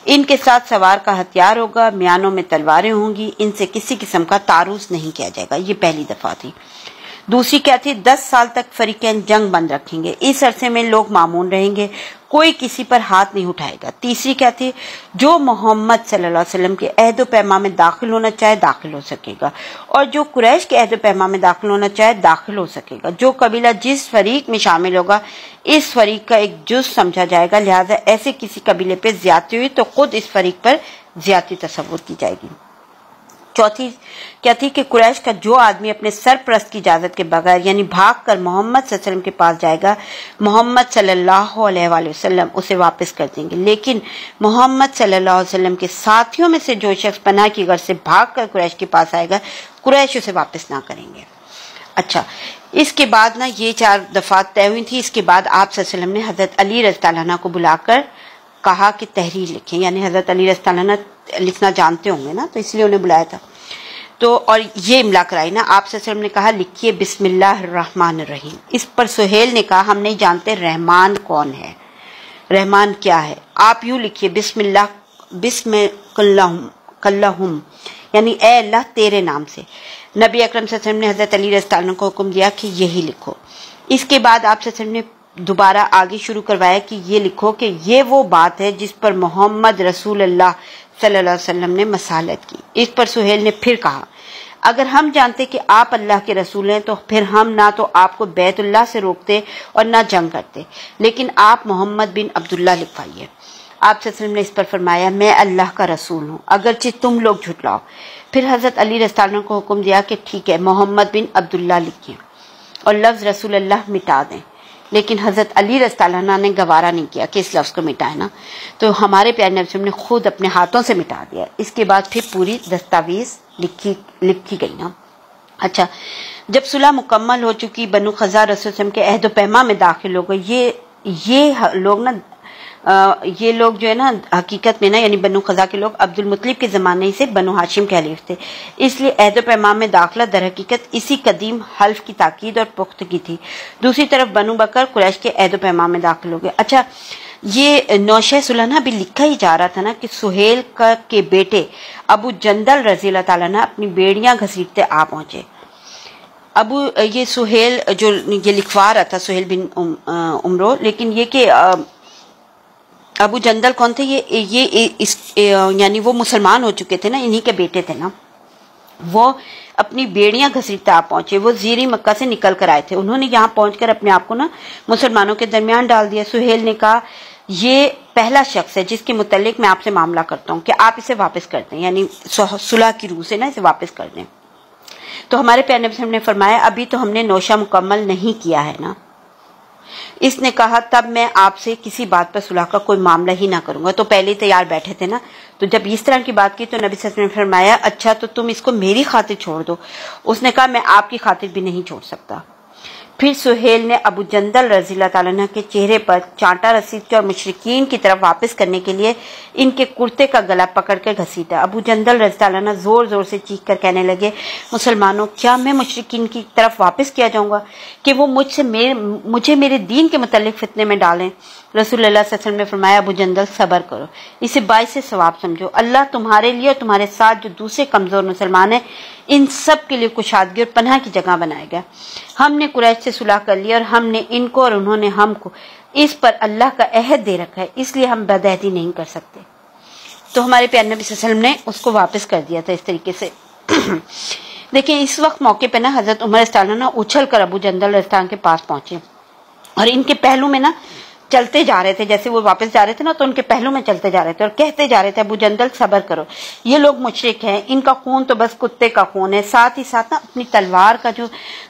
ان کے ساتھ سوار کا ہتھیار ہوگا، میانوں میں تلواریں ہوں گی، ان سے کسی قسم کا تعارض نہیں کیا جائے گا۔ یہ پہلی دفعہ تھی۔ دوسری کیا تھی؟ 10 سال تک فریقین جنگ بند رکھیں گے، اس عرصے میں لوگ معمون رہیں گے، کوئی کسی پر ہاتھ نہیں اٹھائے گا۔ تیسری کیا تھی؟ جو محمد صلی اللہ علیہ وسلم کے عہد و پیمان میں داخل ہونا چاہے داخل ہو سکے گا، اور جو قریش کے عہد و پیمان میں داخل ہونا چاہے داخل ہو سکے گا۔ جو قبیلہ جس فریق میں شامل ہوگا اس فریق کا ایک جز سمجھا جائے گا، لہذا ایسے کسی قبیلے پہ زیادتی ہوئی تو خود اس فریق پر زیادتی تصور کی جائے گی۔ چوتھی کیا تھی کہ قریش کا جو آدمی اپنے سرپرست کی اجازت کے بغیر یعنی بھاگ کر محمد صلی اللہ علیہ وسلم کے پاس جائے گا، محمد صلی اللہ علیہ وآلہ وسلم اسے واپس کر دیں گے، لیکن محمد صلی اللہ علیہ وسلم کے ساتھیوں میں سے جو شخص پناہ کی غرض سے بھاگ کر قریش کے پاس آئے گا، قریش اسے واپس نہ کریں گے۔ اچھا، اس کے بعد نا یہ 4 دفعات طے ہوئی تھی۔ اس کے بعد آپ صلی اللہ علیہ وسلم نے حضرت علی رضی اللہ عنہ کو بلا کر کہا کہ تحریر لکھیں، یعنی حضرت علی رضی اللہ عنہ لکھنا جانتے ہوں گے نا، تو اس لیے انہیں بلایا تھا۔ تو اور یہ املا کرائی نا، آپ صلی اللہ علیہ وسلم نے کہا لکھیے بسم اللہ الرحمن الرحیم۔ اس پر سہیل نے کہا ہم نہیں جانتے رحمان کون ہے، رحمان کیا ہے، آپ یوں لکھیے بسم کلہم، یعنی اے اللہ تیرے نام سے۔ نبی اکرم صلی اللہ علیہ وسلم نے حضرت علی رضی اللہ عنہ کو حکم دیا کہ یہی لکھو۔ اس کے بعد آپ صلی اللہ علیہ وسلم نے دوبارہ آگے شروع کروایا کہ یہ لکھو کہ یہ وہ بات ہے جس پر محمد رسول اللہ صلی اللہ علیہ وسلم نے مصالحت کی۔ اس پر سہیل نے پھر کہا اگر ہم جانتے کہ آپ اللہ کے رسول ہیں تو پھر ہم نہ تو آپ کو بیت اللہ سے روکتے اور نہ جنگ کرتے، لیکن آپ محمد بن عبداللہ لکھوائیے۔ آپ صلی اللہ علیہ وسلم نے اس پر فرمایا میں اللہ کا رسول ہوں اگرچہ تم لوگ جھٹلاؤ۔ پھر حضرت علی رضی اللہ عنہ کو حکم دیا کہ ٹھیک ہے محمد بن عبداللہ لکھیں اور لفظ رسول اللہ مٹا دیں، لیکن حضرت علی رضی اللہ عنہ نے گوارا نہیں کیا کہ اس لفظ کو مٹائے نا، تو ہمارے پیارے نبی صلی اللہ علیہ وسلم نے خود اپنے ہاتھوں سے مٹا دیا۔ اس کے بعد پھر پوری دستاویز لکھی گئی نا۔ اچھا، جب صلح مکمل ہو چکی، بنو خزاعہ رسول اللہ علیہ وسلم کے عہد و پیمان میں داخل ہو گئے۔ یہ لوگ جو ہے نا حقیقت میں نا یعنی بنو خزاعہ کے لوگ عبد المطلب کے زمانے سے بنو ہاشم کے حلیف تھے، اس لیے عہد و پیمان میں داخلہ در حقیقت اسی قدیم حلف کی تاکید اور پختگی تھی۔ دوسری طرف بنو بکر قریش کے عہد و پیمان میں داخل ہو گئے۔ اچھا، یہ نوشہ صلح بھی لکھا ہی جا رہا تھا نا کہ سہیل کے بیٹے ابو جندل رضی اللہ تعالیٰ عنہ اپنی بیڑیاں گھسیٹتے آ پہنچے۔ یہ سہیل جو یہ لکھوا رہا تھا سہیل بن عمرو، لیکن یہ کہ ابو جندل کون تھے؟ یعنی وہ مسلمان ہو چکے تھے نا، انہی کے بیٹے تھے نا۔ وہ اپنی بیڑیاں گھسیٹتے آ پہنچے، وہ زیریں مکہ سے نکل کر آئے تھے، انہوں نے یہاں پہنچ کر اپنے آپ کو نا مسلمانوں کے درمیان ڈال دیا۔ سہیل نے کہا یہ پہلا شخص ہے جس کے متعلق میں آپ سے معاملہ کرتا ہوں کہ آپ اسے واپس کر دیں، یعنی صلح کی روح سے نا اسے واپس کر دیں۔ تو ہمارے پیارے نبی صلی اللہ علیہ وسلم نے فرمایا ابھی تو ہم نے نوشہ مکمل نہیں کیا ہے نا۔ اس نے کہا تب میں آپ سے کسی بات پر صلح کا کوئی معاملہ ہی نہ کروں گا، تو پہلے تیار بیٹھے تھے نا، تو جب اس طرح کی بات کی تو نبی صلی اللہ علیہ وسلم نے فرمایا اچھا تو تم اس کو میری خاطر چھوڑ دو۔ اس نے کہا میں آپ کی خاطر بھی نہیں چھوڑ سکتا۔ پھر سہیل نے ابو جندل رضی اللہ تعالیٰ عنہ کے چہرے پر چانٹا رسید کے اور مشرکین کی طرف واپس کرنے کے لیے ان کے کرتے کا گلا پکڑ کر گھسیٹا۔ ابو جندل رضی اللہ عنہ زور زور سے چیخ کر کہنے لگے مسلمانوں کیا میں مشرکین کی طرف واپس کیا جاؤں گا کہ وہ مجھے میرے دین کے متعلق فتنے میں ڈالیں؟ رسول اللہ صلی اللہ علیہ وسلم نے فرمایا ابو جندل صبر کرو، اسے باعث ثواب سمجھو، اللہ تمہارے لیے اور تمہارے ساتھ جو دوسرے کمزور مسلمان ہیں ان سب کے لیے کشادگی اور پناہ کی جگہ بنائے گا۔ ہم نے قریش سے صلح کر لی اور ہم نے ان کو اور انہوں نے ہم کو اس پر اللہ کا عہد دے رکھا ہے، اس لیے ہم بدعہدی نہیں کر سکتے۔ تو ہمارے پیارے نبی صلی اللہ علیہ وسلم نے اس کو واپس کر دیا تھا اس طریقے سے۔ دیکھیں اس وقت موقع پہ نا حضرت عمر رضی اللہ عنہ اچھل کر ابو جندل رضی اللہ عنہ کے پاس پہنچے اور ان کے پہلو میں نا چلتے جا رہے تھے، جیسے وہ واپس جا رہے تھے نا تو ان کے پہلو میں چلتے جا رہے تھے اور کہتے جا رہے تھے ابو جندل صبر کرو، یہ لوگ مشرک ہیں، ان کا خون تو بس کتے کا خون ہے۔ ساتھ ہی ساتھ نا اپنی تلوار کا جو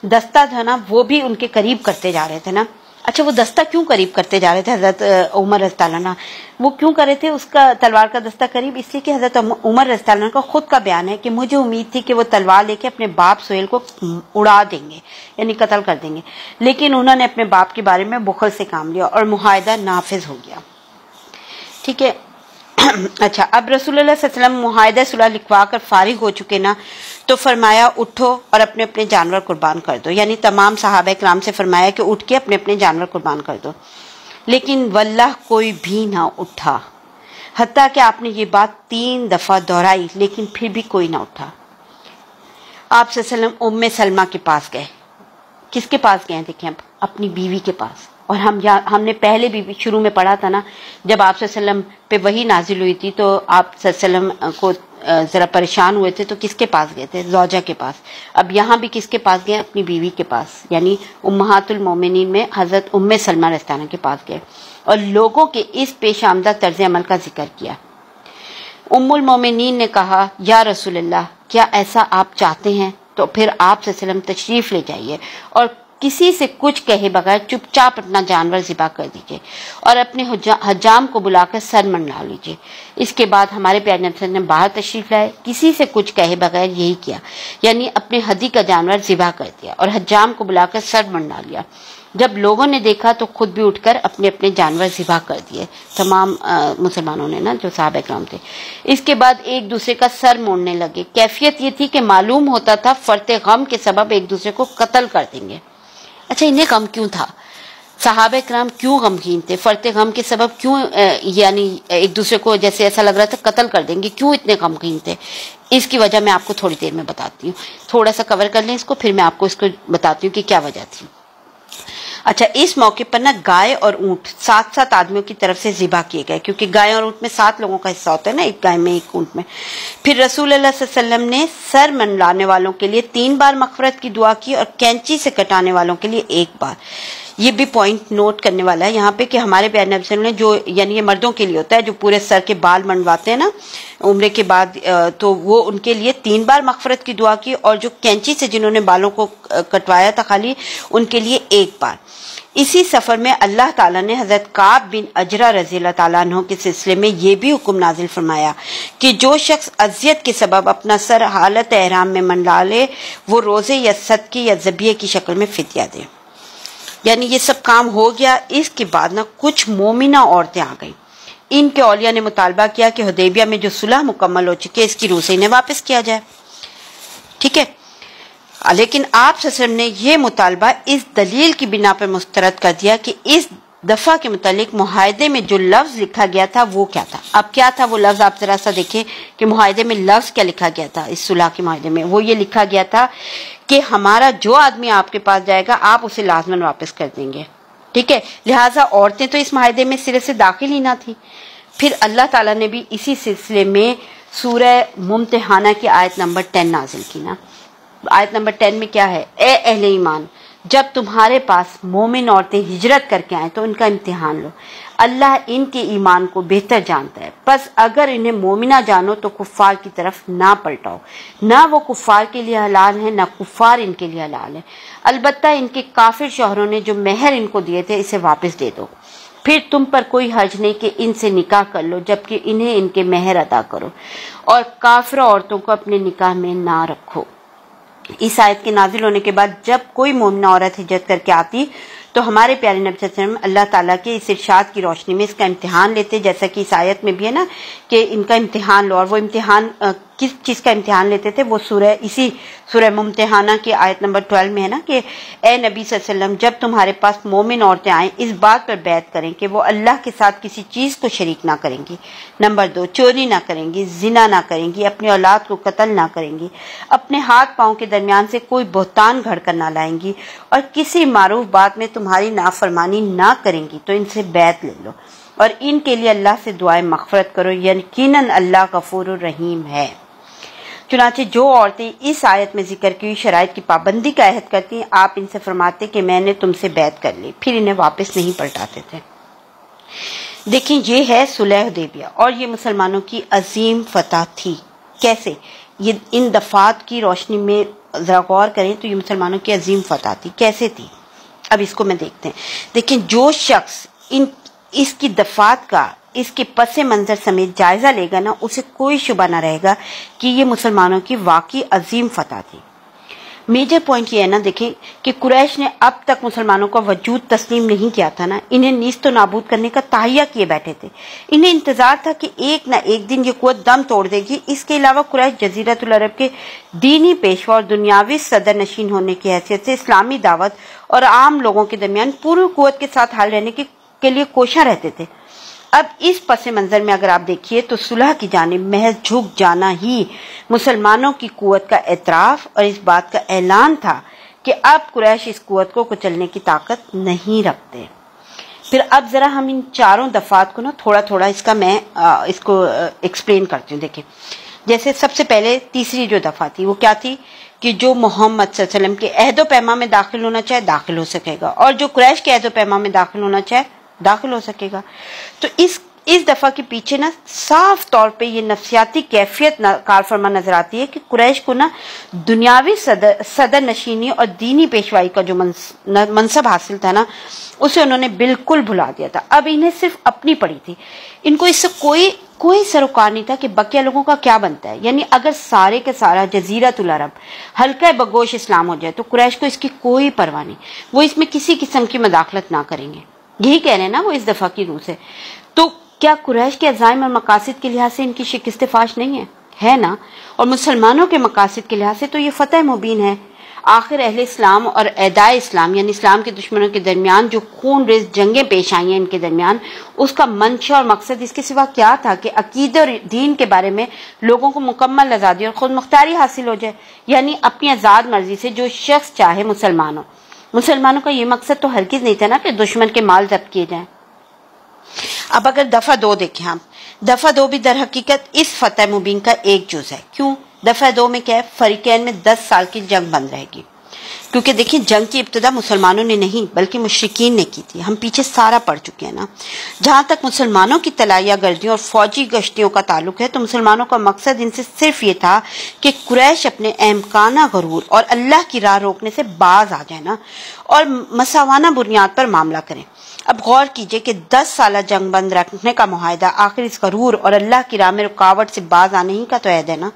دستہ تھا نا وہ بھی ان کے قریب کرتے جا رہے تھے نا۔ اچھا وہ دستہ کیوں قریب کرتے جا رہے تھے حضرت عمر رضی اللہ عنہ؟ وہ کیوں کر رہے تھے اس کا تلوار کا دستہ قریب؟ اس لیے کہ حضرت عمر رضی اللہ عنہ کا خود کا بیان ہے کہ مجھے امید تھی کہ وہ تلوار لے کے اپنے باپ سہیل کو اڑا دیں گے، یعنی قتل کر دیں گے، لیکن انہوں نے اپنے باپ کے بارے میں بخل سے کام لیا اور معاہدہ نافذ ہو گیا۔ ٹھیک ہے، اچھا اب رسول اللہ صلی اللہ علیہ وسلم معاہدہ صلح لکھوا کر فارغ ہو چکے نا، تو فرمایا اٹھو اور اپنے اپنے جانور قربان کر دو، یعنی تمام صحابہ کرام سے فرمایا کہ اٹھ کے اپنے اپنے جانور قربان کر دو، لیکن واللہ کوئی بھی نہ اٹھا، حتیٰ کہ آپ نے یہ بات 3 دفعہ دہرائی لیکن پھر بھی کوئی نہ اٹھا۔ آپ صلی اللہ علیہ وسلم ام سلمہ کے پاس گئے۔ کس کے پاس گئے؟ دیکھیں اب اپنی بیوی کے پاس۔ اور ہم نے پہلے بھی شروع میں پڑھا تھا نا، جب آپ صلی اللہ علیہ وسلم پہ وحی نازل ہوئی تھی تو آپ صلی اللہ علیہ وسلم کو ذرا پریشان ہوئے تھے تو کس کے پاس گئے تھے؟ زوجہ کے پاس۔ اب یہاں بھی کس کے پاس گئے؟ اپنی بیوی کے پاس، یعنی امہات المومنین میں حضرت ام سلمہ رضی اللہ عنہا کے پاس گئے اور لوگوں کے اس پیش آمدہ طرز عمل کا ذکر کیا۔ ام المومنین نے کہا یا رسول اللہ کیا ایسا آپ چاہتے ہیں؟ تو پھر آپ صلی اللہ علیہ وسلم تشریف لے جائیے اور کسی سے کچھ کہے بغیر چپ چاپ اپنا جانور ذبح کر دیجیے اور اپنے حجام کو بلا کر سر منڈا لیجیے۔ اس کے بعد ہمارے پیارے نبی صلی اللہ علیہ وسلم نے باہر تشریف لائے، کسی سے کچھ کہے بغیر یہی کیا، یعنی اپنے ہدی کا جانور ذبح کر دیا اور حجام کو بلا کر سر منڈا لیا۔ جب لوگوں نے دیکھا تو خود بھی اٹھ کر اپنے اپنے جانور ذبح کر دیے، تمام مسلمانوں نے نا جو صحابہ کرام تھے۔ اس کے بعد ایک دوسرے کا سر موڑنے لگے۔ کیفیت یہ تھی کہ معلوم ہوتا تھا فرط غم کے سبب ایک دوسرے کو قتل کر دیں گے۔ اچھا انہیں غم کیوں تھا؟ صحابہ کرام کیوں غمگین تھے؟ فرط غم کے سبب کیوں یعنی ایک دوسرے کو جیسے ایسا لگ رہا تھا قتل کر دیں گے، کیوں اتنے غمگین تھے؟ اس کی وجہ میں آپ کو تھوڑی دیر میں بتاتی ہوں، تھوڑا سا کور کر لیں اس کو، پھر میں آپ کو اس کو بتاتی ہوں کہ کیا وجہ تھی۔ اچھا اس موقع پر نا گائے اور اونٹ 7 آدمیوں کی طرف سے ذبح کیے گئے، کیونکہ گائے اور اونٹ میں 7 لوگوں کا حصہ ہوتا ہے نا، ایک گائے میں ایک اونٹ میں۔ پھر رسول اللہ صلی اللہ علیہ وسلم نے سر منڈلانے والوں کے لیے 3 بار مغفرت کی دعا کی اور کینچی سے کٹانے والوں کے لیے 1 بار۔ یہ بھی پوائنٹ نوٹ کرنے والا ہے یہاں پہ کہ ہمارے پیارے نبی صلی اللہ علیہ وسلم نے جو یعنی یہ مردوں کے لیے ہوتا ہے جو پورے سر کے بال منڈواتے ہیں نا عمرے کے بعد، تو وہ ان کے لیے 3 بار مغفرت کی دعا کی، اور جو کینچی سے جنہوں نے بالوں کو کٹوایا تھا خالی ان کے لیے 1 بار۔ اسی سفر میں اللہ تعالیٰ نے حضرت کعب بن اجرہ رضی اللہ تعالیٰ عنہ کے سلسلے میں یہ بھی حکم نازل فرمایا کہ جو شخص اذیت کے سبب اپنا سر حالت احرام میں منڈلا لے وہ روزے یا صدقے یا ذبیحے کی شکل میں فدیہ دے۔ یعنی یہ سب کام ہو گیا۔ اس کے بعد نا کچھ مومنہ عورتیں آ گئیں، ان کے اولیاء نے مطالبہ کیا کہ حدیبیہ میں جو صلح مکمل ہو چکی ہے اس کی روح سے انہیں واپس کیا جائے۔ ٹھیک ہے، لیکن آپ صلی اللہ علیہ وسلم نے یہ مطالبہ اس دلیل کی بنا پر مسترد کر دیا کہ اس دفعہ کے متعلق معاہدے میں جو لفظ لکھا گیا تھا وہ کیا تھا۔ اب کیا تھا وہ لفظ؟ آپ ذرا سا دیکھیں کہ معاہدے میں لفظ کیا لکھا گیا تھا۔ اس صلح کے معاہدے میں وہ یہ لکھا گیا تھا کہ ہمارا جو آدمی آپ کے پاس جائے گا آپ اسے لازماً واپس کر دیں گے۔ ٹھیک ہے، لہٰذا عورتیں تو اس معاہدے میں سرے سے داخل ہی نہ تھیں۔ پھر اللہ تعالیٰ نے بھی اسی سلسلے میں سورہ ممتحانہ کی آیت نمبر 10 نازل کی نا۔ آیت نمبر 10 میں کیا ہے؟ اے اہل ایمان، جب تمہارے پاس مومن عورتیں ہجرت کر کے آئیں تو ان کا امتحان لو، اللہ ان کے ایمان کو بہتر جانتا ہے، پس اگر انہیں مومنہ جانو تو کفار کی طرف نہ پلٹاؤ، نہ وہ کفار کے لیے حلال ہیں نہ کفار ان کے لیے حلال ہیں، البتہ ان کے کافر شوہروں نے جو مہر ان کو دیے تھے اسے واپس دے دو، پھر تم پر کوئی حرج نہیں کہ ان سے نکاح کر لو جبکہ انہیں ان کے مہر ادا کرو، اور کافر عورتوں کو اپنے نکاح میں نہ رکھو۔ اس آیت کے نازل ہونے کے بعد جب کوئی مومنہ عورت ہجرت کر کے آتی تو ہمارے پیارے نبی صلی اللہ علیہ وسلم اللہ تعالیٰ کے اس ارشاد کی روشنی میں اس کا امتحان لیتے، جیسا کہ اس آیت میں بھی ہے نا کہ ان کا امتحان لو، اور وہ امتحان کس چیز کا امتحان لیتے تھے، وہ اسی سورہ ممتحانہ کی آیت نمبر 12 میں ہے نا کہ اے نبی صلی اللہ علیہ وسلم جب تمہارے پاس مومن عورتیں آئیں اس بات پر بیعت کریں کہ وہ اللہ کے ساتھ کسی چیز کو شریک نہ کریں گی، نمبر 2 چوری نہ کریں گی، زنا نہ کریں گی، اپنی اولاد کو قتل نہ کریں گی، اپنے ہاتھ پاؤں کے درمیان سے کوئی بہتان گھڑ کر نہ لائیں گی، اور کسی معروف بات میں تمہاری نافرمانی نہ کریں گی تو ان سے بیعت لے لو اور ان کے لیے اللہ سے دعائیں مغفرت کرو، یقیناً اللہ غفور الرحیم ہے۔ چنانچہ جو عورتیں اس آیت میں ذکر کی شرائط کی پابندی کا عہد کرتی ہیں، آپ ان سے فرماتے کہ میں نے تم سے بیعت کر لی، پھر انہیں واپس نہیں پلٹاتے تھے۔ دیکھیں یہ ہے صلح حدیبیہ، اور یہ مسلمانوں کی عظیم فتح تھی۔ کیسے؟ یہ ان دفعات کی روشنی میں ذرا غور کریں تو یہ مسلمانوں کی عظیم فتح تھی۔ کیسے تھی؟ اب اس کو میں دیکھتے ہیں۔ دیکھیں جو شخص اس کی دفعات کا اس کے پس منظر سمیت جائزہ لے گا نا، اسے کوئی شبہ نہ رہے گا کہ یہ مسلمانوں کی واقعی عظیم فتح تھی۔ میجر پوائنٹ یہ ہے نا، دیکھیں کہ قریش نے اب تک مسلمانوں کا وجود تسلیم نہیں کیا تھا نا، انہیں نیست و نابود کرنے کا تہیہ کیے بیٹھے تھے، انہیں انتظار تھا کہ ایک نہ ایک دن یہ قوت دم توڑ دے گی۔ اس کے علاوہ قریش جزیرۃ العرب کے دینی پیشوا اور دنیاوی صدر نشین ہونے کی حیثیت سے اسلامی دعوت اور عام لوگوں کے درمیان پوری قوت کے ساتھ حل رہنے کے لیے کوشاں رہتے تھے۔ اب اس پس منظر میں اگر آپ دیکھیے تو صلح کی جانب محض جھک جانا ہی مسلمانوں کی قوت کا اعتراف اور اس بات کا اعلان تھا کہ اب قریش اس قوت کو کچلنے کی طاقت نہیں رکھتے۔ پھر اب ذرا ہم ان چاروں دفعات کو نا تھوڑا تھوڑا میں اس کو ایکسپلین کرتی ہوں۔ دیکھیں جیسے سب سے پہلے تیسری جو دفعہ تھی وہ کیا تھی کہ جو محمد صلی اللہ علیہ وسلم کے عہد و پیمان میں داخل ہونا چاہے داخل ہو سکے گا، اور جو قریش کے عہد و پیمان میں داخل ہونا چاہے داخل ہو سکے گا۔ تو اس دفعہ کے پیچھے نا صاف طور پہ یہ نفسیاتی کیفیت کار فرما نظر آتی ہے کہ قریش کو نا دنیاوی صدر نشینی اور دینی پیشوائی کا جو منصب حاصل تھا نا اسے انہوں نے بالکل بھلا دیا تھا۔ اب انہیں صرف اپنی پڑی تھی، ان کو اس سے کوئی سروکار نہیں تھا کہ بقیہ لوگوں کا کیا بنتا ہے۔ یعنی اگر سارے کے سارا جزیرۃ العرب ہلکا بگوش اسلام ہو جائے تو قریش کو اس کی کوئی پرواہ نہیں، وہ اس میں کسی قسم کی مداخلت نہ کریں گے۔ یہی کہہ رہے ہیں نا وہ اس دفعہ کی روح سے۔ تو کیا قریش کے عزائم اور مقاصد کے لحاظ سے ان کی شکست فاش نہیں ہے نا؟ اور مسلمانوں کے مقاصد کے لحاظ سے تو یہ فتح مبین ہے۔ آخر اہل اسلام اور اعدائے اسلام یعنی اسلام کے دشمنوں کے درمیان جو خون ریز جنگیں پیش آئی ہیں ان کے درمیان، اس کا منشا اور مقصد اس کے سوا کیا تھا کہ عقیدے اور دین کے بارے میں لوگوں کو مکمل آزادی اور خود مختاری حاصل ہو جائے، یعنی اپنی آزاد مرضی سے جو شخص چاہے مسلمانوں کا یہ مقصد تو ہرگز نہیں تھا نا کہ دشمن کے مال ضبط کیے جائیں۔ اب اگر دفعہ 2 دیکھیں ہم، دفعہ 2 بھی در حقیقت اس فتح مبین کا ایک جز ہے۔ کیوں؟ دفعہ 2 میں کیا ہے؟ فریقین میں 10 سال کی جنگ بند رہے گی، کیونکہ دیکھیں جنگ کی ابتدا مسلمانوں نے نہیں بلکہ مشرکین نے کی تھی۔ ہم پیچھے سارا پڑھ چکے ہیں نا۔ جہاں تک مسلمانوں کی طلائیہ گردیوں اور فوجی گشتیوں کا تعلق ہے تو مسلمانوں کا مقصد ان سے صرف یہ تھا کہ قریش اپنے احمقانہ غرور اور اللہ کی راہ روکنے سے باز آ جائے نا اور مساوانہ بنیاد پر معاملہ کریں۔ اب غور کیجئے کہ 10 سالہ جنگ بند رکھنے کا معاہدہ آخر اس غرور اور اللہ کی راہ میں رکاوٹ سے باز آنے ہی کا تو عہد ہے نا،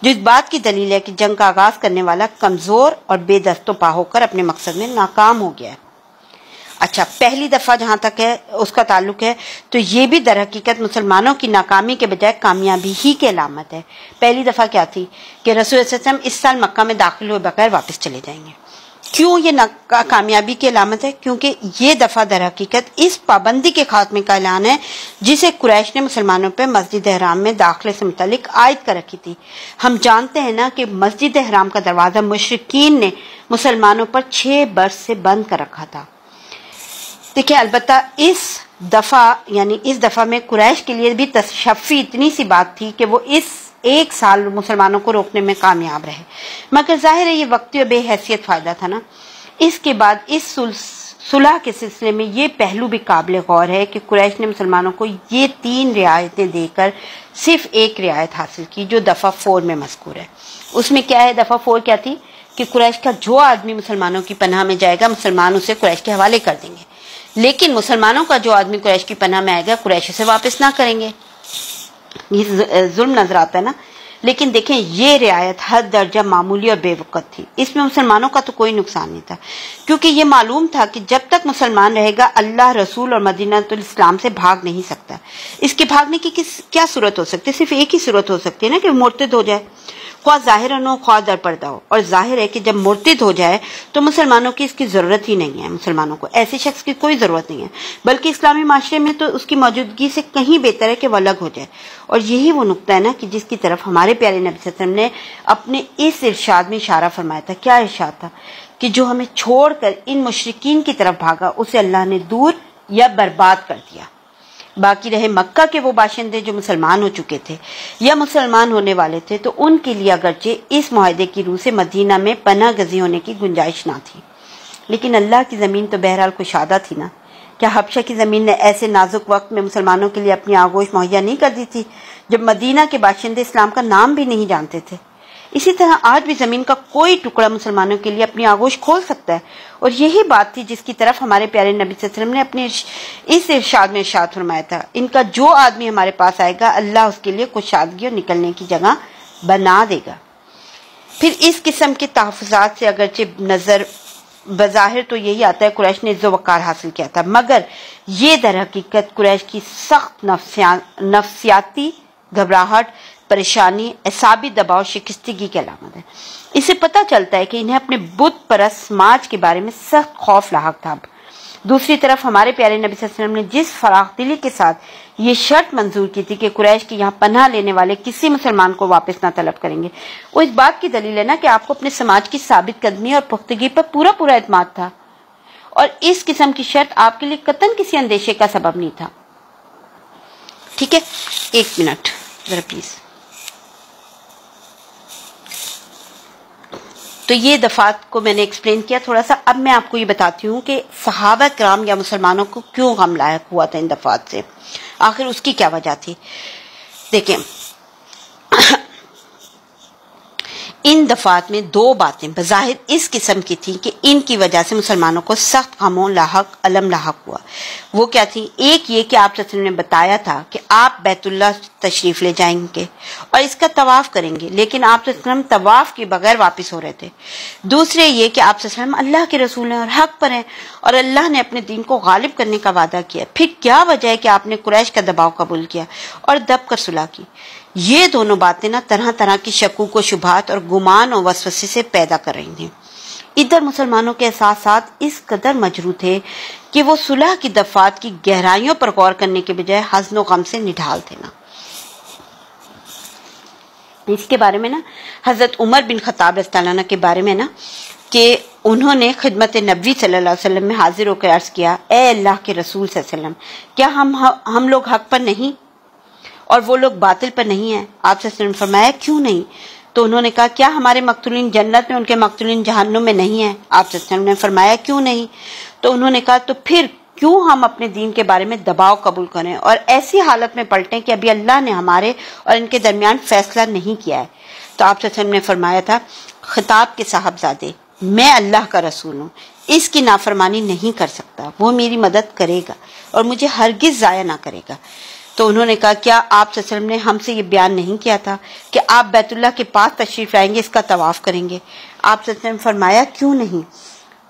جو اس بات کی دلیل ہے کہ جنگ کا آغاز کرنے والا کمزور اور بے دست و پا ہو کر اپنے مقصد میں ناکام ہو گیا ہے۔ اچھا، پہلی دفعہ جہاں تک ہے اس کا تعلق ہے تو یہ بھی در حقیقت مسلمانوں کی ناکامی کے بجائے کامیابی ہی کی علامت ہے۔ پہلی دفعہ کیا تھی کہ رسول صلی اللہ علیہ وسلم اس سال مکہ میں داخل ہوئے بغیر واپس چلے جائیں گے۔ کیوں یہ کامیابی کی علامت ہے؟ کیونکہ یہ دفعہ در حقیقت اس پابندی کے خاتمے کا اعلان ہے جسے قریش نے مسلمانوں پہ مسجد احرام میں داخلے سے متعلق عائد کر رکھی تھی۔ ہم جانتے ہیں نا کہ مسجد احرام کا دروازہ مشرکین نے مسلمانوں پر 6 برس سے بند کر رکھا تھا۔ دیکھیں البتہ اس دفعہ میں قریش کے لیے بھی تشفی اتنی سی بات تھی کہ وہ اس 1 سال مسلمانوں کو روکنے میں کامیاب رہے، مگر ظاہر ہے یہ وقتی اور بے حیثیت فائدہ تھا نا۔ اس کے بعد اس صلح کے سلسلے میں یہ پہلو بھی قابل غور ہے کہ قریش نے مسلمانوں کو یہ 3 رعایتیں دے کر صرف 1 رعایت حاصل کی جو دفعہ 4 میں مذکور ہے۔ اس میں کیا ہے؟ دفعہ 4 کیا تھی کہ قریش کا جو آدمی مسلمانوں کی پناہ میں جائے گا مسلمان اسے قریش کے حوالے کر دیں گے، لیکن مسلمانوں کا جو آدمی قریش کی پناہ میں آئے گا قریش اسے واپس نہ کریں گے۔ یہ ظلم نظر آتا ہے نا۔ لیکن دیکھیں یہ رعایت حد درجہ معمولی اور بے وقت تھی. اس میں مسلمانوں کا تو کوئی نقصان نہیں تھا، کیونکہ یہ معلوم تھا کہ جب تک مسلمان رہے گا اللہ، رسول اور مدینہ الاسلام سے بھاگ نہیں سکتا. اس کے بھاگنے کی کیا صورت ہو سکتی ہے؟ صرف ایک ہی صورت ہو سکتی ہے نا کہ مرتد ہو جائے، خواہ ظاہر ہو خواہ در پردہ ہو. اور ظاہر ہے کہ جب مرتد ہو جائے تو مسلمانوں کی اس کی ضرورت ہی نہیں ہے. مسلمانوں کو ایسے شخص کی کوئی ضرورت نہیں ہے، بلکہ اسلامی معاشرے میں تو اس کی موجودگی سے کہیں بہتر ہے کہ وہ الگ ہو جائے. اور یہی وہ نقطہ ہے نا کہ جس کی طرف ہمارے پیارے نبی صلی اللہ علیہ وسلم نے اپنے اس ارشاد میں اشارہ فرمایا تھا. کیا ارشاد تھا؟ کہ جو ہمیں چھوڑ کر ان مشرکین کی طرف بھاگا اسے اللہ نے دور یا برباد کر دیا. باقی رہے مکہ کے وہ باشندے جو مسلمان ہو چکے تھے یا مسلمان ہونے والے تھے، تو ان کے لیے اگرچہ اس معاہدے کی روح سے مدینہ میں پناہ گزی ہونے کی گنجائش نہ تھی، لیکن اللہ کی زمین تو بہرحال کشادہ تھی نا. کیا حبشہ کی زمین نے ایسے نازک وقت میں مسلمانوں کے لیے اپنی آغوش مہیا نہیں کر دی تھی جب مدینہ کے باشندے اسلام کا نام بھی نہیں جانتے تھے؟ اسی طرح آج بھی زمین کا کوئی ٹکڑا مسلمانوں کے لیے اپنی آغوش کھول سکتا ہے. اور یہی بات تھی جس کی طرف ہمارے پیارے نبی صلی اللہ علیہ وسلم نے اپنے اس ارشاد میں ارشاد فرمایا تھا. ان کا جو آدمی ہمارے پاس آئے گا اللہ اس کے لیے کشادگی اور نکلنے کی جگہ بنا دے گا. پھر اس قسم کے تحفظات سے اگرچہ نظر بظاہر تو یہی آتا ہے قریش نے عز و وقار حاصل کیا تھا، مگر یہ در حقیقت قریش کی سخت نفسیاتی گھبراہٹ، پریشانی، اعصابی دباؤ، شکستگی کی علامت ہے. اس سے پتہ چلتا ہے کہ انہیں اپنے بت پرست سماج کے بارے میں سخت خوف لاحق تھا. دوسری طرف ہمارے پیارے نبی صلی اللہ علیہ وسلم نے جس فراخ دلی کے ساتھ یہ شرط منظور کی تھی کہ قریش کی یہاں پناہ لینے والے کسی مسلمان کو واپس نہ طلب کریں گے، وہ اس بات کی دلیل ہے نا کہ آپ کو اپنے سماج کی ثابت قدمی اور پختگی پر پورا اعتماد تھا، اور اس قسم کی شرط آپ کے لیے قطعاً کسی اندیشے کا سبب نہیں تھا. ٹھیک ہے، ایک منٹ ذرا پلیز. تو یہ دفعات کو میں نے ایکسپلین کیا تھوڑا سا. اب میں آپ کو یہ بتاتی ہوں کہ صحابہ کرام یا مسلمانوں کو کیوں غم لاحق ہوا تھا ان دفعات سے، آخر اس کی کیا وجہ تھی. دیکھیں ان دفعات میں دو باتیں بظاہر اس قسم کی تھیں کہ ان کی وجہ سے مسلمانوں کو سخت غموں لاحق علم لاحق ہوا. وہ کیا تھی؟ ایک یہ کہ آپ صلی اللہ علیہ وسلم نے بتایا تھا کہ آپ بیت اللہ تشریف لے جائیں گے اور اس کا طواف کریں گے، لیکن آپ صلی اللہ علیہ وسلم طواف کے بغیر واپس ہو رہے تھے. دوسرے یہ کہ آپ صلی اللہ علیہ وسلم اللہ کے رسول ہیں اور حق پر ہیں، اور اللہ نے اپنے دین کو غالب کرنے کا وعدہ کیا. پھر کیا وجہ ہے کہ آپ نے قریش کا دباؤ قبول کیا اور دب کر صلح کی؟ یہ دونوں باتیں نا طرح طرح کی شکوک و شبہات اور گمان اور وسوسے سے پیدا کر رہی تھیں. ادھر مسلمانوں کے احساسات اس قدر مجروح تھے کہ وہ صلح کی دفعات کی گہرائیوں پر غور کرنے کے بجائے حزن و غم سے نڈھال تھے نا. اس کے بارے میں نا حضرت عمر بن خطاب رضی اللہ عنہ کے بارے میں نا کہ انہوں نے خدمت نبی صلی اللہ علیہ وسلم میں حاضر ہو کر عرض کیا، اے اللہ کے رسول صلی اللہ علیہ وسلم، کیا ہم لوگ حق پر نہیں اور وہ لوگ باطل پر نہیں ہیں؟ آپ صلی اللہ علیہ وسلم نے فرمایا کیوں نہیں؟ تو انہوں نے کہا کیا ہمارے مقتولین جنت میں ان کے مقتولین جہنم میں نہیں ہیں؟ آپ صلی اللہ علیہ وسلم نے فرمایا کیوں نہیں؟ تو انہوں نے کہا تو پھر کیوں ہم اپنے دین کے بارے میں دباؤ قبول کریں اور ایسی حالت میں پلٹیں کہ ابھی اللہ نے ہمارے اور ان کے درمیان فیصلہ نہیں کیا ہے؟ تو آپ صلی اللہ علیہ وسلم نے فرمایا تھا، خطاب کے صاحبزادے، میں اللہ کا رسول ہوں، اس کی نافرمانی نہیں کر سکتا، وہ میری مدد کرے گا اور مجھے ہرگز ضائع نہ کرے گا. تو انہوں نے کہا کیا آپ صلی اللہ علیہ وسلم نے ہم سے یہ بیان نہیں کیا تھا کہ آپ بیت اللہ کے پاس تشریف لائیں گے، اس کا طواف کریں گے؟ آپ صلی اللہ علیہ وسلم نے فرمایا کیوں نہیں،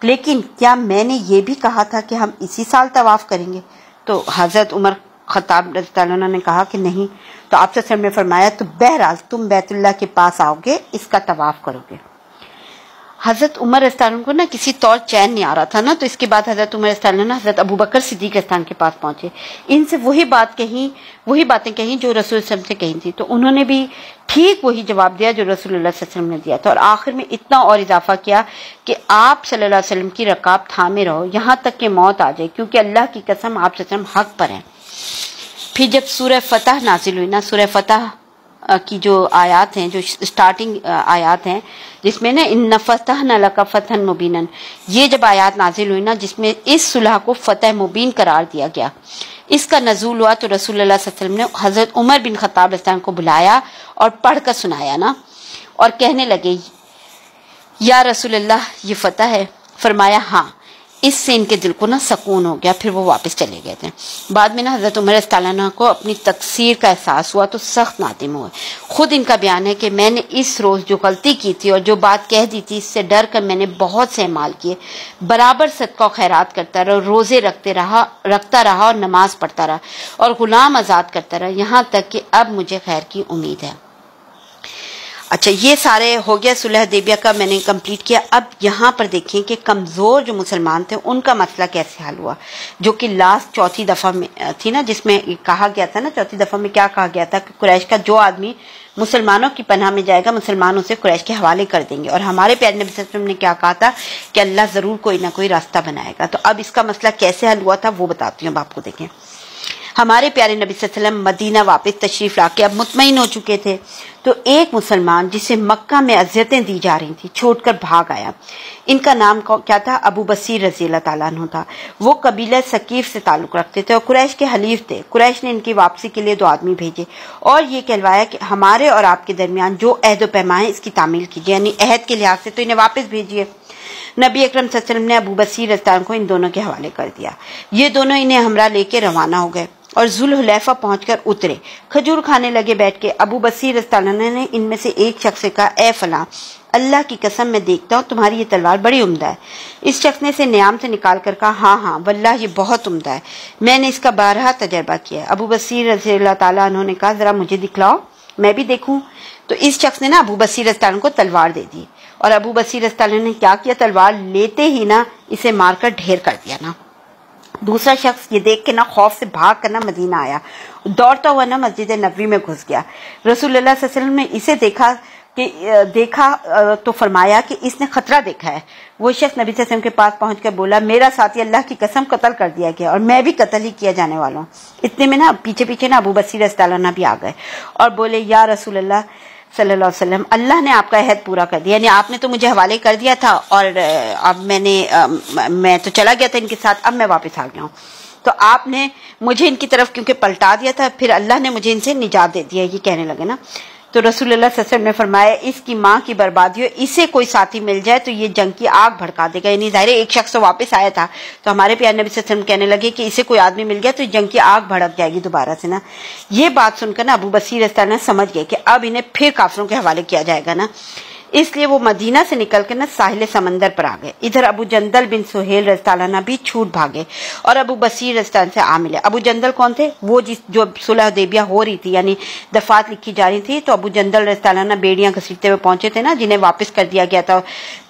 لیکن کیا میں نے یہ بھی کہا تھا کہ ہم اسی سال طواف کریں گے؟ تو حضرت عمر خطاب رضی اللہ عنہ نے کہا کہ نہیں. تو آپ صلی اللہ علیہ وسلم نے فرمایا تو بہرحال تم بیت اللہ کے پاس آؤ گے، اس کا طواف کرو گے. حضرت عمر رضی اللہ عنہ کو نا کسی طور چین نہیں آ رہا تھا نا، تو اس کے بعد حضرت عمر رضی اللہ عنہ حضرت ابو بکر صدیق رضی اللہ عنہ کے پاس پہنچے. ان سے وہی باتیں کہیں جو رسول صلی اللہ علیہ وسلم سے کہیں تھی. تو انہوں نے بھی ٹھیک وہی جواب دیا جو رسول اللہ صلی اللہ علیہ وسلم نے دیا تھا، اور آخر میں اتنا اور اضافہ کیا کہ آپ صلی اللہ علیہ وسلم کی رکاب تھامے رہو یہاں تک کہ موت آ جائے، کیونکہ اللہ کی قسم آپ صلی اللہ علیہ وسلم حق پر ہیں. پھر جب سورہ فتح نازل ہوئی نا، سورہ فتح کی جو آیات ہیں، جو سٹارٹنگ آیات ہیں جس میں نا ان فتحنا لک فتحا مبینا، یہ جب آیات نازل ہوئی نا جس میں اس صلح کو فتح مبین قرار دیا گیا، اس کا نزول ہوا، تو رسول اللہ صلی اللہ علیہ وسلم نے حضرت عمر بن خطاب رضی اللہ عنہ کو بلایا اور پڑھ کر سنایا نا، اور کہنے لگے یا رسول اللہ یہ فتح ہے؟ فرمایا ہاں، اس سے ان کے دل کو نا سکون ہو گیا، پھر وہ واپس چلے گئے تھے۔ بعد میں نا حضرت عمر رضی اللہ عنہ کو اپنی تقصیر کا احساس ہوا تو سخت نادم ہوئے۔ خود ان کا بیان ہے کہ میں نے اس روز جو غلطی کی تھی اور جو بات کہہ دی تھی، اس سے ڈر کر میں نے بہت سے اعمال کیے، برابر صدقہ و خیرات کرتا رہا، روزے رکھتا رہا اور نماز پڑھتا رہا اور غلام آزاد کرتا رہا، یہاں تک کہ اب مجھے خیر کی امید ہے۔ اچھا، یہ سارے ہو گیا صلح حدیبیہ کا، میں نے کمپلیٹ کیا۔ اب یہاں پر دیکھیں کہ کمزور جو مسلمان تھے ان کا مسئلہ کیسے حل ہوا، جو کہ لاسٹ چوتھی دفعہ میں تھی نا، جس میں کہا گیا تھا نا، چوتھی دفعہ میں کیا کہا گیا تھا کہ قریش کا جو آدمی مسلمانوں کی پناہ میں جائے گا مسلمان اسے قریش کے حوالے کر دیں گے، اور ہمارے پیارے نبی صلی اللہ علیہ وسلم نے کیا کہا تھا کہ اللہ ضرور کوئی نہ کوئی راستہ بنائے گا۔ تو اب اس کا مسئلہ کیسے حل ہوا تھا وہ بتاتی ہوں اب آپ کو۔ دیکھیں، ہمارے پیارے نبی صلی اللہ علیہ وسلم مدینہ واپس تشریف لا کے اب مطمئن ہو چکے تھے، تو ایک مسلمان جسے مکہ میں اذیتیں دی جا رہی تھیں چھوڑ کر بھاگ آیا۔ ان کا نام کیا تھا؟ ابو بصیر رضی اللہ تعالیٰ عنہ تھا۔ وہ قبیلہ ثقیف سے تعلق رکھتے تھے اور قریش کے حلیف تھے۔ قریش نے ان کی واپسی کے لیے 2 آدمی بھیجے اور یہ کہلوایا کہ ہمارے اور آپ کے درمیان جو عہد و پیمان ہے اس کی تعمیل کیجیے، یعنی عہد کے لحاظ سے تو انہیں واپس بھیجیے۔ نبی اکرم صلی اللہ علیہ وسلم نے ابو بصیر رضی اللہ عنہ کو ان دونوں کے حوالے کر دیا۔ یہ دونوں انہیں ہمراہ لے کے روانہ ہو گئے اور ذوالحلیفہ پہنچ کر اترے، کھجور کھانے لگے بیٹھ کے۔ ابو بصیر رضی اللہ عنہ نے ان میں سے ایک شخص سے کہا، اے فلاں، اللہ کی قسم میں دیکھتا ہوں تمہاری یہ تلوار بڑی عمدہ ہے۔ اس شخص نے اسے نیام سے نکال کر کہا، ہاں ہاں واللہ یہ بہت عمدہ ہے، میں نے اس کا بارہا تجربہ کیا ہے۔ ابو بصیر رضی اللہ تعالیٰ عنہ نے کہا، ذرا مجھے دکھلاؤ میں بھی دیکھوں۔ تو اس شخص نے نا ابو بصیر رضی اللہ عنہ کو تلوار دے دی، اور ابو بصیر رضی اللہ عنہ نے کیا کیا، تلوار لیتے ہی نا اسے مار کر ڈھیر کر دیا نا۔ دوسرا شخص یہ دیکھ کے نا خوف سے بھاگ کر نا مدینہ آیا، دوڑتا ہوا نا مسجد نبوی میں گھس گیا۔ رسول اللہ صلی اللہ علیہ وسلم نے اسے دیکھا تو فرمایا کہ اس نے خطرہ دیکھا ہے۔ وہ شخص نبی صلی اللہ علیہ وسلم کے پاس پہنچ کر بولا، میرا ساتھی اللہ کی قسم قتل کر دیا گیا اور میں بھی قتل ہی کیا جانے والا ہوں۔ اتنے میں نا پیچھے نا ابو بصیر رضی اللہ عنہ بھی آ گئے اور بولے، یا رسول اللہ صلی اللہ علیہ وسلم، اللہ نے آپ کا عہد پورا کر دیا، یعنی آپ نے تو مجھے حوالے کر دیا تھا اور اب میں تو چلا گیا تھا ان کے ساتھ، اب میں واپس آ گیا ہوں، تو آپ نے مجھے ان کی طرف کیونکہ پلٹا دیا تھا، پھر اللہ نے مجھے ان سے نجات دے دیا، یہ کہنے لگے نا۔ تو رسول اللہ صلی اللہ علیہ وسلم نے فرمایا، اس کی ماں کی بربادی ہو، اسے کوئی ساتھی مل جائے تو یہ جنگ کی آگ بھڑکا دے گا۔ یعنی ظاہر ایک شخص تو واپس آیا تھا، تو ہمارے پیارے نبی صلی اللہ علیہ وسلم کہنے لگے کہ اسے کوئی آدمی مل گیا تو جنگ کی آگ بھڑک جائے گی دوبارہ سے نا۔ یہ بات سن کر نا ابو بصیر رضی اللہ عنہ سمجھ گئے کہ اب انہیں پھر کافروں کے حوالے کیا جائے گا نا، اس لیے وہ مدینہ سے نکل کر نا ساحل سمندر پر آ گئے۔ ادھر ابو جندل بن سہیل رضی اللہ عنہ بھی چھوٹ بھاگے اور ابو بصیر رضی اللہ عنہ سے آ ملے۔ ابو جندل کون تھے؟ وہ جو صلح حدیبیہ ہو رہی تھی، یعنی دفعات لکھی جا رہی تھی، تو ابو جندل رضی اللہ عنہ بیڑیاں گھسیٹتے ہوئے پہنچے تھے نا، جنہیں واپس کر دیا گیا تھا،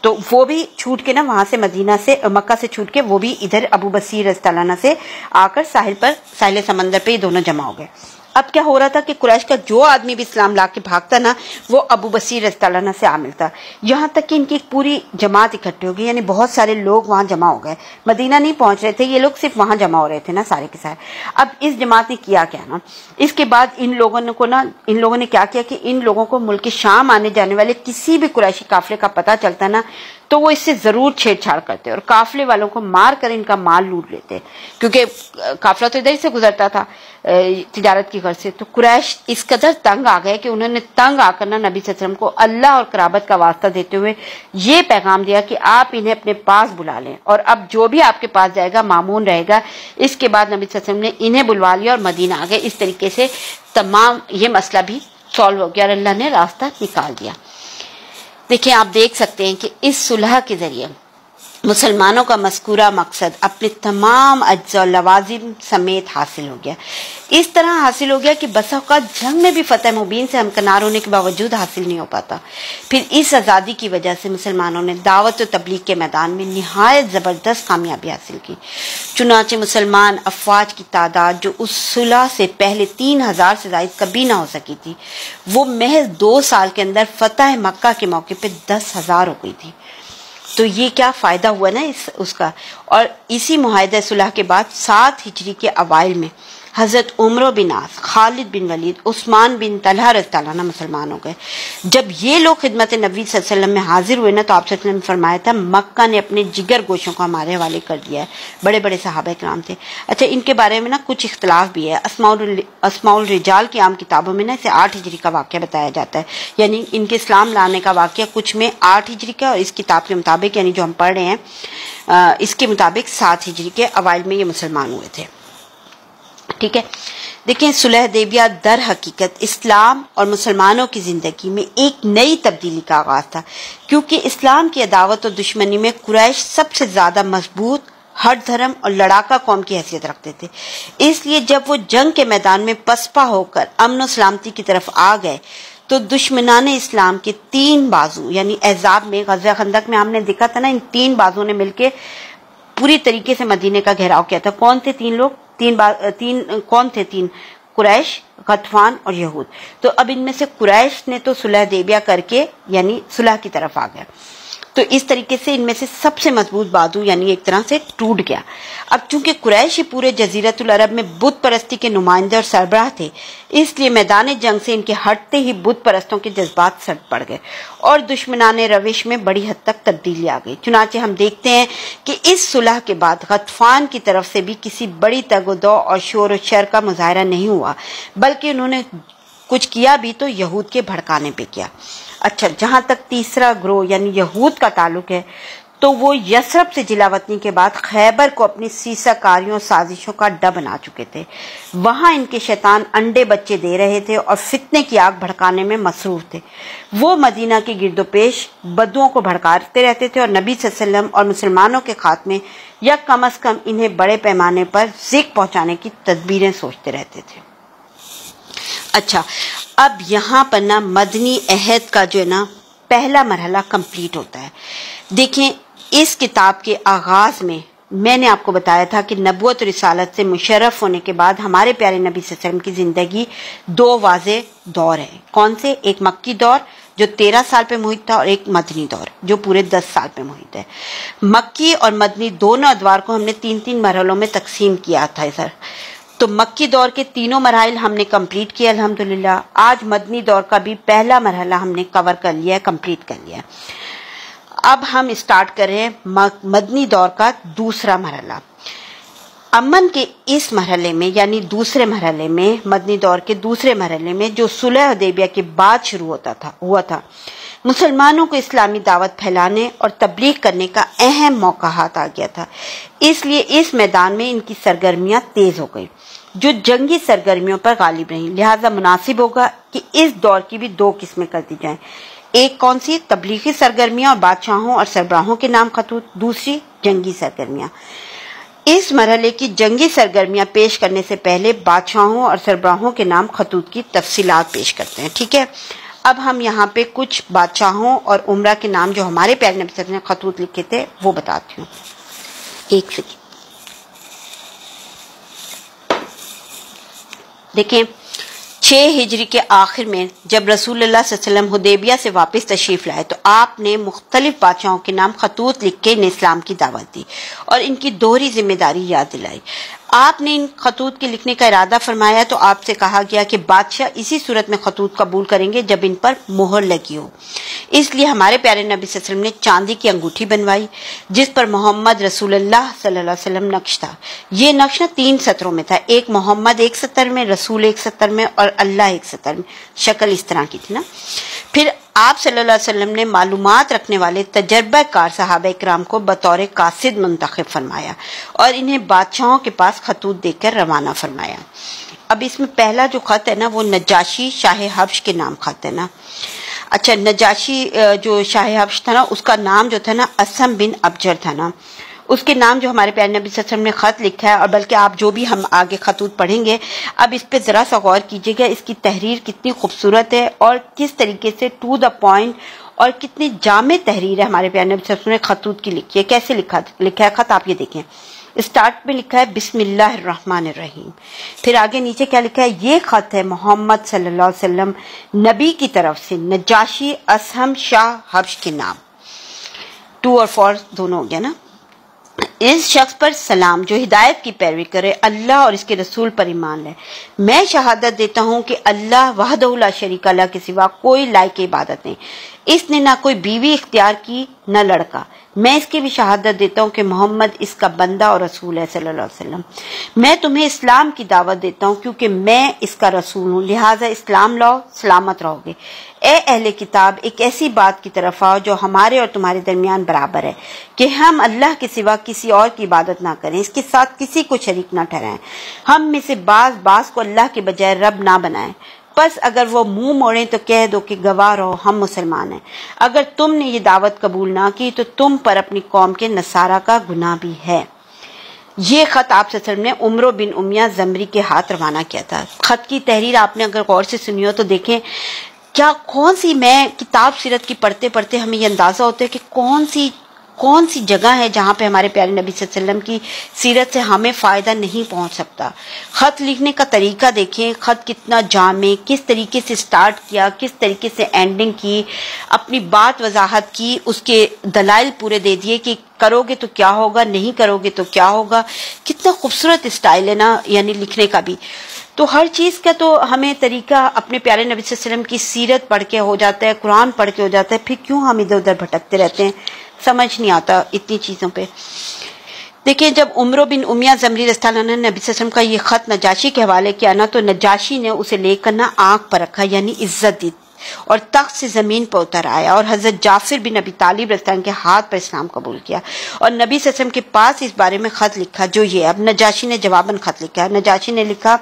تو وہ بھی چھوٹ کے نا وہاں سے مکہ سے چھوٹ کے وہ بھی ادھر ابو بصیر رضی اللہ عنہ سے آ کر ساحل سمندر پہ یہ دونوں جمع ہو گئے۔ اب کیا ہو رہا تھا کہ قریش کا جو آدمی بھی اسلام لا کے بھاگتا نا، وہ ابو بصیر رضی اللہ عنہ سے آ ملتا، یہاں تک کہ ان کی ایک پوری جماعت اکٹھے ہو گئی، یعنی بہت سارے لوگ وہاں جمع ہو گئے، مدینہ نہیں پہنچ رہے تھے یہ لوگ، صرف وہاں جمع ہو رہے تھے نا سارے کے سارے۔ اب اس جماعت نے کیا کیا نا، اس کے بعد ان لوگوں نے کیا کیا کہ ان لوگوں کو ملک شام آنے جانے والے کسی بھی قریشی قافلے کا پتہ چلتا نا، تو وہ اس سے ضرور چھیڑ چھاڑ کرتے اور قافلے والوں کو مار کر ان کا مال لوٹ لیتے، کیونکہ قافلہ تو ادھر ہی سے گزرتا تھا تجارت کی غرض سے۔ تو قریش اس قدر تنگ آ گئے کہ انہوں نے تنگ آ کر نا نبی صلی اللہ علیہ وسلم کو اللہ اور قرابت کا واسطہ دیتے ہوئے یہ پیغام دیا کہ آپ انہیں اپنے پاس بلا لیں، اور اب جو بھی آپ کے پاس جائے گا مامون رہے گا۔ اس کے بعد نبی صلی اللہ علیہ وسلم نے انہیں بلوا لیا اور مدینہ آ گئے۔ اس طریقے سے تمام یہ مسئلہ بھی سالو ہو گیا اور اللہ نے راستہ نکال دیا۔ دیکھیں، آپ دیکھ سکتے ہیں کہ اس صلح کے ذریعے مسلمانوں کا مذکورہ مقصد اپنے تمام اجزاء و لوازم سمیت حاصل ہو گیا۔ اس طرح حاصل ہو گیا کہ بسا اوقات جنگ میں بھی فتح مبین سے ہمکنار ہونے کے باوجود حاصل نہیں ہو پاتا۔ پھر اس آزادی کی وجہ سے مسلمانوں نے دعوت و تبلیغ کے میدان میں نہایت زبردست کامیابی حاصل کی۔ چنانچہ مسلمان افواج کی تعداد جو اس صلح سے پہلے 3000 سے زائد کبھی نہ ہو سکی تھی، وہ محض 2 سال کے اندر فتح مکہ کے موقع پہ 10,000 ہو گئی تھی۔ تو یہ کیا فائدہ ہوا نا اس کا۔ اور اسی معاہدہ صلح کے بعد 7 ہجری کے اوائل میں حضرت عمر بن عاص، خالد بن ولید، عثمان بن طلحہ رضی اللہ عنہ مسلمان ہو گئے۔ جب یہ لوگ خدمت نبی صلی اللہ علیہ وسلم میں حاضر ہوئے نا تو آپ صلی اللہ علیہ وسلم نے فرمایا تھا مکہ نے اپنے جگر گوشوں کو ہمارے حوالے کر دیا ہے۔ بڑے بڑے صحابہ کرام تھے۔ اچھا ان کے بارے میں نا کچھ اختلاف بھی ہے۔ اسماء الرجال کی عام کتابوں میں نا اسے 8 ہجری کا واقعہ بتایا جاتا ہے، یعنی ان کے اسلام لانے کا واقعہ کچھ میں 8 ہجری کا، اور اس کتاب کے مطابق یعنی جو ہم پڑھ رہے ہیں اس کے مطابق 7 ہجری کے اوائل میں یہ مسلمان ہوئے تھے۔ ٹھیک ہے، دیکھیں صلح حدیبیہ در حقیقت اسلام اور مسلمانوں کی زندگی میں ایک نئی تبدیلی کا آغاز تھا، کیونکہ اسلام کی عداوت اور دشمنی میں قریش سب سے زیادہ مضبوط، ہٹ دھرم اور لڑاکا قوم کی حیثیت رکھتے تھے۔ اس لیے جب وہ جنگ کے میدان میں پسپا ہو کر امن و سلامتی کی طرف آ گئے تو دشمنان اسلام کے 3 بازو یعنی احزاب میں، غزوہ خندق میں ہم نے دیکھا تھا نا، ان 3 بازو نے مل کے پوری طریقے سے مدینے کا گھیراؤ کیا تھا۔ کون تھے 3 لوگ؟ کون تھے 3؟ قریش، غطفان اور یہود۔ تو اب ان میں سے قریش نے تو صلح حدیبیہ کر کے یعنی صلح کی طرف آ گیا، تو اس طریقے سے ان میں سے سب سے مضبوط بازو یعنی ایک طرح سے ٹوٹ گیا۔ اب چونکہ قریش ہی پورے جزیرۃ العرب میں بت پرستی کے نمائندے اور سربراہ تھے، اس لیے میدان جنگ سے ان کے ہٹتے ہی بت پرستوں کے جذبات سڑ پڑ گئے اور دشمنان روش میں بڑی حد تک تبدیلی آ گئی۔ چنانچہ ہم دیکھتے ہیں کہ اس صلح کے بعد غطفان کی طرف سے بھی کسی بڑی تگ و دو اور شور و شر کا مظاہرہ نہیں ہوا، بلکہ انہوں نے کچھ کیا بھی تو یہود کے بھڑکانے پہ کیا۔ اچھا، جہاں تک تیسرا گروہ یعنی یہود کا تعلق ہے تو وہ یثرب سے جلا وطنی کے بعد خیبر کو اپنی سیسہ کاریوں سازشوں کا اڈا بنا چکے تھے۔ وہاں ان کے شیطان انڈے بچے دے رہے تھے اور فتنے کی آگ بھڑکانے میں مصروف تھے۔ وہ مدینہ کے گرد و پیش بدوؤں کو بھڑکاتے رہتے تھے اور نبی صلی اللہ علیہ وسلم اور مسلمانوں کے خاتمے یا کم از کم انہیں بڑے پیمانے پر ذکر پہنچانے کی تدبیریں سوچتے رہتے تھے۔ اچھا، اب یہاں پر نا مدنی عہد کا جو ہے نا پہلا مرحلہ کمپلیٹ ہوتا ہے۔ دیکھیں اس کتاب کے آغاز میں نے آپ کو بتایا تھا کہ نبوت و رسالت سے مشرف ہونے کے بعد ہمارے پیارے نبی صلی اللہ علیہ وسلم کی زندگی 2 واضح دور ہیں۔ کون سے؟ ایک مکی دور جو 13 سال پہ محیط تھا اور ایک مدنی دور جو پورے 10 سال پہ محیط ہے۔ مکی اور مدنی دونوں ادوار کو ہم نے 3 مرحلوں میں تقسیم کیا تھا سر۔ تو مکی دور کے 3 مراحل ہم نے کمپلیٹ کیا الحمدللہ۔ آج مدنی دور کا بھی پہلا مرحلہ ہم نے کور کر لیا ہے، کمپلیٹ کر لیا ہے۔ اب ہم اسٹارٹ کر رہے ہیں مدنی دور کا دوسرا مرحلہ۔ امن کے اس مرحلے میں یعنی دوسرے مرحلے میں، مدنی دور کے دوسرے مرحلے میں جو صلح حدیبیہ کے بعد شروع ہوا تھا، مسلمانوں کو اسلامی دعوت پھیلانے اور تبلیغ کرنے کا اہم موقع ہاتھ آ گیا تھا۔ اس لیے اس میدان میں ان کی سرگرمیاں تیز ہو گئی جو جنگی سرگرمیوں پر غالب رہیں، لہذا مناسب ہوگا کہ اس دور کی بھی 2 قسمیں کر دی جائیں۔ ایک کون سی؟ تبلیغی سرگرمیاں اور بادشاہوں اور سربراہوں کے نام خطوط، دوسری جنگی سرگرمیاں۔ اس مرحلے کی جنگی سرگرمیاں پیش کرنے سے پہلے بادشاہوں اور سربراہوں کے نام خطوط کی تفصیلات پیش کرتے ہیں۔ ٹھیک ہے، اب ہم یہاں پہ کچھ بادشاہوں اور عمرہ کے نام جو ہمارے پیارے نبی صلی اللہ علیہ وسلم نے خطوط لکھے تھے وہ بتاتی ہوں۔ ایک سیکنڈ دیکھیں، 6 ہجری کے آخر میں جب رسول اللہ صلی اللہ علیہ وسلم حدیبیہ سے واپس تشریف لائے تو آپ نے مختلف بادشاہوں کے نام خطوط لکھ کے انہیں اسلام کی دعوت دی اور ان کی دوہری ذمہ داری یاد دلائی۔ آپ نے ان خطوط کے لکھنے کا ارادہ فرمایا تو آپ سے کہا گیا کہ بادشاہ اسی صورت میں خطوط قبول کریں گے جب ان پر مہر لگی ہو۔ اس لیے ہمارے پیارے نبی صلی اللہ علیہ وسلم نے چاندی کی انگوٹھی بنوائی جس پر محمد رسول اللہ صلی اللہ علیہ وسلم نقش تھا۔ یہ نقش 3 سطروں میں تھا، ایک محمد ایک سطر میں، رسول ایک سطر میں اور اللہ ایک سطر میں۔ شکل اس طرح کی تھی نا۔ پھر آپ صلی اللہ علیہ وسلم نے معلومات رکھنے والے تجربہ کار صحابہ اکرام کو بطور قاصد منتخب فرمایا اور انہیں بادشاہوں کے پاس خطوط دے کر روانہ فرمایا۔ اب اس میں پہلا جو خط ہے نا وہ نجاشی شاہ حبش کے نام خط ہے نا۔ اچھا، نجاشی جو شاہ حبش تھا نا اس کا نام جو تھا نا اسم بن ابجر تھا نا، اس کے نام جو ہمارے پیارے نبی صلی اللہ علیہ وسلم نے خط لکھا ہے، اور بلکہ آپ جو بھی ہم آگے خطوط پڑھیں گے اب اس پہ ذرا سا غور کیجیے گا، اس کی تحریر کتنی خوبصورت ہے اور کس طریقے سے ٹو دا پوائنٹ اور کتنی جامع تحریر ہے ہمارے پیارے نبی صلی اللہ علیہ وسلم نے خطوط کی لکھی ہے۔ کیسے لکھا ہے خط آپ یہ دیکھیں، اسٹارٹ میں لکھا ہے بسم اللہ الرحمن الرحیم، پھر آگے نیچے کیا لکھا ہے، یہ خط ہے محمد صلی اللہ علیہ وسلم نبی کی طرف سے نجاشی اسہم شاہ حبش کے نام۔ 2 اور 4 دونوں ہو گیا نا۔ اس شخص پر سلام جو ہدایت کی پیروی کرے، اللہ اور اس کے رسول پر ایمان لے۔ میں شہادت دیتا ہوں کہ اللہ وحدہ لا شریک لہ کے سوا کوئی لائق عبادت نہیں، اس نے نہ کوئی بیوی اختیار کی نہ لڑکا۔ میں اس کی بھی شہادت دیتا ہوں کہ محمد اس کا بندہ اور رسول ہے صلی اللہ علیہ وسلم۔ میں تمہیں اسلام کی دعوت دیتا ہوں کیونکہ میں اس کا رسول ہوں، لہٰذا اسلام لاؤ، سلامت رہو گے۔ اے اہل کتاب، ایک ایسی بات کی طرف آؤ جو ہمارے اور تمہارے درمیان برابر ہے کہ ہم اللہ کے سوا کسی اور کی عبادت نہ کریں، اس کے ساتھ کسی کو شریک نہ ٹھہرائیں، ہم میں سے بعض کو اللہ کے بجائے رب نہ بنائیں۔ پس اگر وہ منہ موڑیں تو کہہ دو کہ گواہ رہو ہم مسلمان ہیں۔ اگر تم نے یہ دعوت قبول نہ کی تو تم پر اپنی قوم کے نصارہ کا گناہ بھی ہے۔ یہ خط آپ صلی اللہ علیہ وسلم نے عمرو بن امیہ زمری کے ہاتھ روانہ کیا تھا۔ خط کی تحریر آپ نے اگر غور سے سنی ہو تو دیکھیں کیا میں کتاب سیرت کی پڑھتے پڑھتے ہمیں یہ اندازہ ہوتا ہے کہ کون سی جگہ ہے جہاں پہ ہمارے پیارے نبی صلی اللہ علیہ وسلم کی سیرت سے ہمیں فائدہ نہیں پہنچ سکتا۔ خط لکھنے کا طریقہ دیکھیں، خط کتنا جامع، کس طریقے سے سٹارٹ کیا، کس طریقے سے اینڈنگ کی، اپنی بات وضاحت کی، اس کے دلائل پورے دے دیے کہ کرو گے تو کیا ہوگا، نہیں کرو گے تو کیا ہوگا۔ کتنا خوبصورت اسٹائل ہے نا، یعنی لکھنے کا بھی۔ تو ہر چیز کا تو ہمیں طریقہ اپنے پیارے نبی صلی اللہ علیہ وسلم کی سیرت پڑھ کے ہو جاتا ہے، قرآن پڑھ کے ہو جاتا ہے، پھر کیوں ہم ادھر ادھر بھٹکتے رہتے ہیں، سمجھ نہیں آتا اتنی چیزوں پہ۔ دیکھیں جب عمرو بن امیہ زمری رضی اللہ عنہ نے نبی صلی اللہ علیہ وسلم کا یہ خط نجاشی کے حوالے کیا نا، تو نجاشی نے اسے لے کر نا آنکھ پر رکھا، یعنی عزت دی، اور تخت سے زمین پر اتر آیا اور حضرت جعفر بن ابی طالب رضی اللہ عنہ کے ہاتھ پر اسلام قبول کیا، اور نبی صلی اللہ علیہ وسلم کے پاس اس بارے میں خط لکھا جو یہ اب نجاشی نے جواباً خط لکھا۔ نجاشی نے لکھا،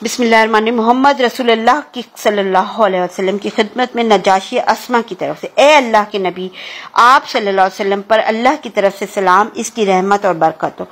بسم اللہ الرحمن الرحیم، محمد رسول اللہ کی صلی اللہ علیہ وسلم کی خدمت میں نجاشی اسما کی طرف سے، اے اللہ کے نبی، آپ صلی اللہ علیہ وسلم پر اللہ کی طرف سے سلام، اس کی رحمت اور برکت ہو،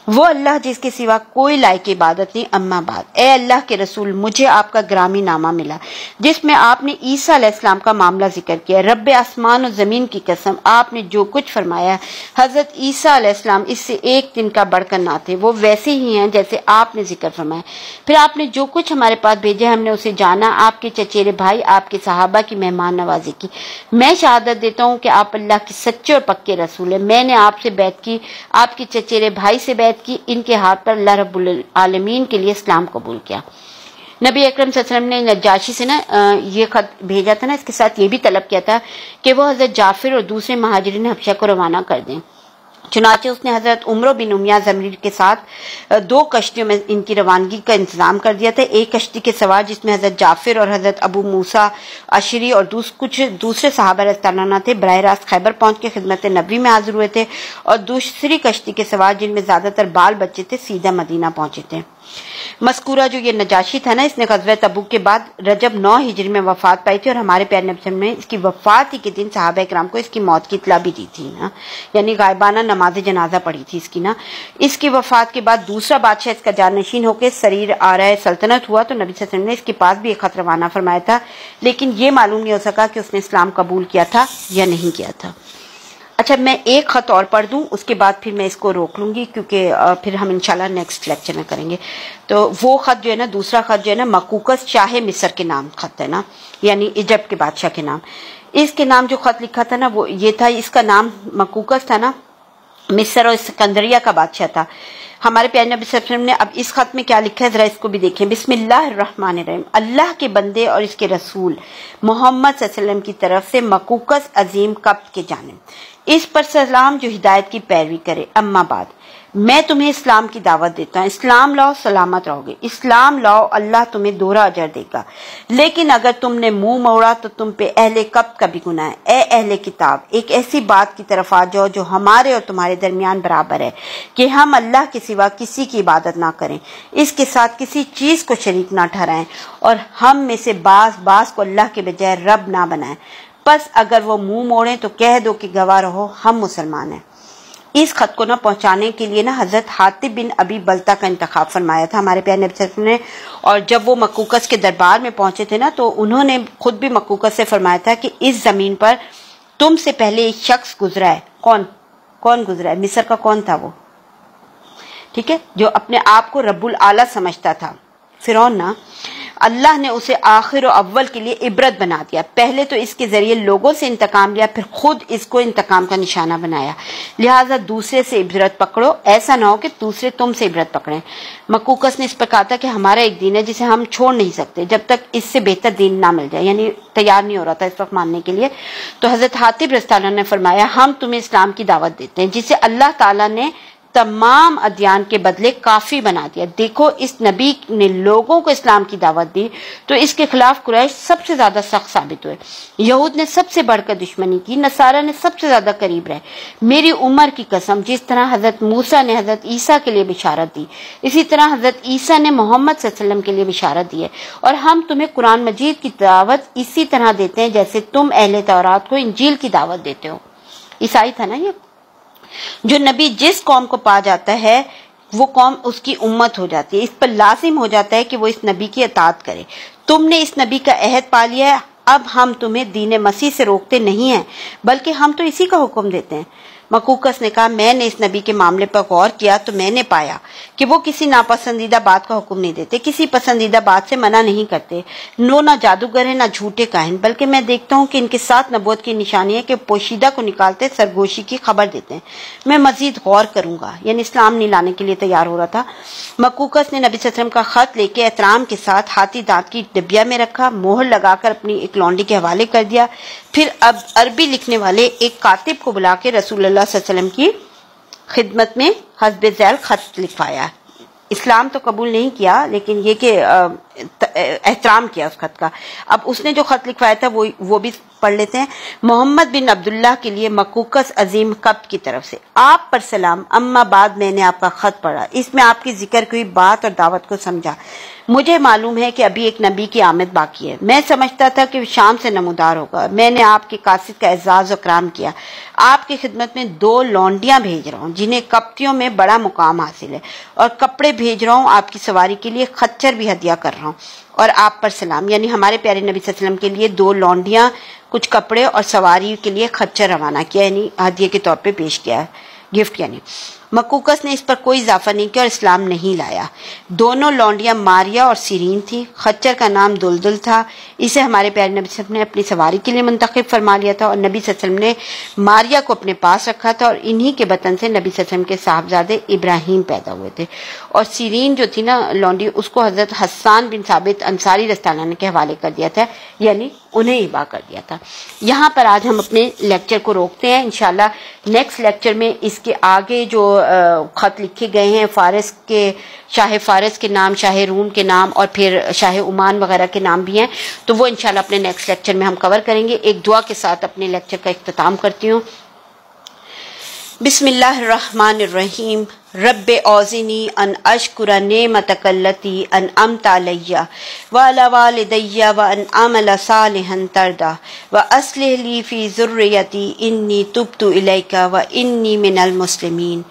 وہ اللہ جس کے سوا کوئی لائق عبادت نہیں، اما بعد، اے اللہ کے رسول، مجھے آپ کا گرامی نامہ ملا جس میں آپ نے عیسیٰ علیہ السلام کا معاملہ ذکر کیا، رب آسمان و زمین کی قسم، آپ نے جو کچھ فرمایا حضرت عیسیٰ علیہ السلام اس سے ایک دن کا بڑھ کر نہ تھے، وہ ویسے ہی ہیں جیسے آپ نے ذکر فرمایا، پھر آپ نے جو کچھ ہمارے پاس بھیجے ہم نے اسے جانا، آپ کے چچیرے بھائی آپ کے صحابہ کی مہمان نوازی کی، میں شہادت دیتا ہوں کہ آپ اللہ کے سچے اور پکے رسول ہیں، میں نے آپ سے بیعت کی، آپ کے چچیرے بھائی سے بیعت کی، ان کے ہاتھ پر اللہ رب العالمین کے لیے اسلام قبول کیا۔ نبی اکرم صلی اللہ علیہ وسلم نے نجاشی سے نا یہ خط بھیجا تھا نا، اس کے ساتھ یہ بھی طلب کیا تھا کہ وہ حضرت جعفر اور دوسرے مہاجرین حبشہ کو روانہ کر دیں۔ چنانچہ اس نے حضرت عمرو بن امیہ زمری کے ساتھ 2 کشتیوں میں ان کی روانگی کا انتظام کر دیا تھا، ایک کشتی کے سوار جس میں حضرت جعفر اور حضرت ابو موسیٰ اشعری اور کچھ دوسرے صحابہ رضی اللہ عنہ تھے، براہ راست خیبر پہنچ کے خدمت نبوی میں حاضر ہوئے تھے، اور دوسری کشتی کے سوار جن میں زیادہ تر بال بچے تھے سیدھا مدینہ پہنچے تھے۔ مذکورہ جو یہ نجاشی تھا نا، اس نے غزوہ تبوک کے بعد رجب 9 ہجری میں وفات پائی تھی، اور ہمارے پیارے نبی صلی اللہ علیہ وسلم نے اس کی وفات ہی کے دن صحابہ کرام کو اس کی موت کی اطلاع بھی دی تھی نا، یعنی غائبانہ نماز جنازہ پڑھی تھی اس کی نا۔ اس کی وفات کے بعد دوسرا بادشاہ اس کا جانشین ہو کے سریر آرائے سلطنت ہوا، تو نبی صلی اللہ علیہ وسلم نے اس کے پاس بھی ایک خط روانہ فرمایا تھا، لیکن یہ معلوم نہیں ہو سکا کہ اس نے اسلام قبول کیا تھا یا نہیں کیا تھا۔ اچھا میں ایک خط اور پڑھ دوں، اس کے بعد پھر میں اس کو روک لوں گی کیونکہ پھر ہم انشاءاللہ نیکسٹ لیکچر میں کریں گے۔ تو وہ خط جو ہے نا، دوسرا خط جو ہے نا، مقوقس شاہ مصر کے نام خط ہے نا، یعنی ایجپٹ کے بادشاہ کے نام۔ اس کے نام جو خط لکھا تھا نا وہ یہ تھا، اس کا نام مقوقس تھا نا، مصر اور اسکندریہ کا بادشاہ تھا۔ ہمارے پیارے نبی صلی اللہ علیہ وسلم نے اب اس خط میں کیا لکھا ہے ذرا اس کو بھی دیکھیں۔ بسم اللہ الرحمن الرحیم، اللہ کے بندے اور اس کے رسول محمد صلی اللہ علیہ وسلم کی طرف سے مقوقس عظیم قبط کے جانب، اس پر سلام جو ہدایت کی پیروی کرے، اما بعد، میں تمہیں اسلام کی دعوت دیتا ہوں، اسلام لاؤ سلامت رہو گے، اسلام لاؤ اللہ تمہیں دوہرا اجر دے گا، لیکن اگر تم نے منہ موڑا تو تم پہ اہل قبط کا بھی گناہ ہے۔ اے اہل کتاب، ایک ایسی بات کی طرف آ جاؤ جو ہمارے اور تمہارے درمیان برابر ہے کہ ہم اللہ کے سوا کسی کی عبادت نہ کریں، اس کے ساتھ کسی چیز کو شریک نہ ٹھہرائیں، اور ہم میں سے بعض کو اللہ کے بجائے رب نہ بنائیں، پس اگر وہ منہ موڑیں تو کہہ دو کہ گواہ رہو ہم مسلمان ہیں۔ اس خط کو نہ پہنچانے کے لیے نا حضرت حاطب بن ابی بلتا کا انتخاب فرمایا تھا ہمارے پیارے نبی صلی اللہ علیہ وسلم نے، اور جب وہ مقوقس کے دربار میں پہنچے تھے نا تو انہوں نے خود بھی مقوقس سے فرمایا تھا کہ اس زمین پر تم سے پہلے ایک شخص گزرا ہے۔ کون گزرا ہے؟ مصر کا کون تھا وہ؟ ٹھیک ہے، جو اپنے آپ کو رب العالی سمجھتا تھا، فرعون نا۔ اللہ نے اسے آخر و اول کے لیے عبرت بنا دیا. پہلے تو اس کے ذریعے لوگوں سے انتقام لیا، پھر خود اس کو انتقام کا نشانہ بنایا. لہٰذا دوسرے سے عبرت پکڑو، ایسا نہ ہو کہ دوسرے تم سے عبرت پکڑیں. مقوقس نے اس پر کہا تھا کہ ہمارا ایک دین ہے جسے ہم چھوڑ نہیں سکتے جب تک اس سے بہتر دین نہ مل جائے، یعنی تیار نہیں ہو رہا تھا اس وقت ماننے کے لیے. تو حضرت حاتب رضی اللہ عنہ نے فرمایا ہم تمہیں اسلام کی دعوت دیتے ہیں جسے اللہ تعالیٰ نے تمام ادیان کے بدلے کافی بنا دیا. دیکھو اس نبی نے لوگوں کو اسلام کی دعوت دی تو اس کے خلاف قریش سب سے زیادہ سخت ثابت ہوئے، یہود نے سب سے بڑھ کر دشمنی کی، نصارہ نے سب سے زیادہ قریب رہے. میری عمر کی قسم، جس طرح حضرت موسیٰ نے حضرت عیسیٰ کے لیے بشارت دی، اسی طرح حضرت عیسیٰ نے محمد صلی اللہ علیہ وسلم کے لیے بشارت دی ہے، اور ہم تمہیں قرآن مجید کی دعوت اسی طرح دیتے ہیں جیسے تم اہل تورات کو انجیل کی دعوت دیتے ہو. عیسائی تھا نا یہ. جو نبی جس قوم کو پا جاتا ہے وہ قوم اس کی امت ہو جاتی ہے، اس پر لازم ہو جاتا ہے کہ وہ اس نبی کی اطاعت کرے. تم نے اس نبی کا عہد پا لیا ہے، اب ہم تمہیں دین مسیح سے روکتے نہیں ہیں بلکہ ہم تو اسی کا حکم دیتے ہیں. مقوقس نے کہا میں نے اس نبی کے معاملے پر غور کیا تو میں نے پایا کہ وہ کسی ناپسندیدہ بات کا حکم نہیں دیتے، کسی پسندیدہ بات سے منع نہیں کرتے. نہ جادوگر ہیں نہ جھوٹے کاہن، بلکہ میں دیکھتا ہوں کہ ان کے ساتھ نبوت کی نشانی ہے کہ پوشیدہ کو نکالتے سرگوشی کی خبر دیتے ہیں. میں مزید غور کروں گا، یعنی اسلام نہیں لانے کے لیے تیار ہو رہا تھا. مقوقس نے نبی صلی اللہ علیہ وسلم کا خط لے کے احترام کے ساتھ ہاتھی دانت کی ڈبیا میں رکھا، مہر لگا کر اپنی ایک لونڈی کے حوالے کر دیا. پھر اب عربی لکھنے والے ایک کاتب کو بلا کے رسول اللہ صلی اللہ علیہ وسلم کی خدمت میں حسب ذیل خط لکھوایا. اسلام تو قبول نہیں کیا لیکن یہ کہ احترام کیا اس خط کا. اب اس نے جو خط لکھوایا تھا وہ بھی پڑھ لیتے ہیں. محمد بن عبداللہ کے لیے مقوقس عظیم قبط کی طرف سے، آپ پر سلام. اما بعد میں نے آپ کا خط پڑھا، اس میں آپ کی ذکر کی بات اور دعوت کو سمجھا. مجھے معلوم ہے کہ ابھی ایک نبی کی آمد باقی ہے. میں سمجھتا تھا کہ شام سے نمودار ہوگا. میں نے آپ کے قاصد کا اعزاز و اکرام کیا. آپ کی خدمت میں 2 لونڈیاں بھیج رہا ہوں جنہیں قبطیوں میں بڑا مقام حاصل ہے، اور کپڑے بھیج رہا ہوں. آپ کی سواری کے لیے خچر بھی ہدیہ کر رہا ہوں. اور آپ پر سلام، یعنی ہمارے پیارے نبی صلی اللہ علیہ وسلم کے لیے 2 لونڈیاں، کچھ کپڑے اور سواری کے لیے خچر روانہ کیا، یعنی ہدیے کے طور پہ پیش کیا، گفٹ. یعنی مقوقس نے اس پر کوئی اضافہ نہیں کیا اور اسلام نہیں لایا. دونوں لونڈیاں ماریا اور سیرین تھیں. خچر کا نام دلدل تھا. اسے ہمارے پیارے نبی صلی اللہ علیہ وسلم نے اپنی سواری کے لیے منتخب فرما لیا تھا، اور نبی صلی اللہ علیہ وسلم نے ماریا کو اپنے پاس رکھا تھا، اور انہی کے بطن سے نبی صلی اللہ علیہ وسلم کے صاحبزادے ابراہیم پیدا ہوئے تھے. اور سیرین جو تھی نا لونڈی، اس کو حضرت حسان بن ثابت انصاری رضی اللہ عنہ کے حوالے کر دیا تھا، یعنی انہیں ہبا کر دیا تھا. یہاں پر آج ہم اپنے لیکچر کو روکتے ہیں. انشاءاللہ نیکسٹ لیکچر میں اس کے آگے جو خط لکھے گئے ہیں فارس کے، شاہ فارس کے نام، شاہ روم کے نام، اور پھر شاہ عمان وغیرہ کے نام بھی ہیں، تو وہ انشاءاللہ اپنے نیکسٹ لیکچر میں ہم کور کریں گے. ایک دعا کے ساتھ اپنے لیکچر کا اختتام کرتی ہوں. بسم اللہ الرحمن الرحیم. رب اوزنی ان اشکر نعمتک التی انعمت علی وعلی والدی وان اعمل صالحا ترضی واصلح لی فی ذریتی انی تبت الیک وانی من المسلمین.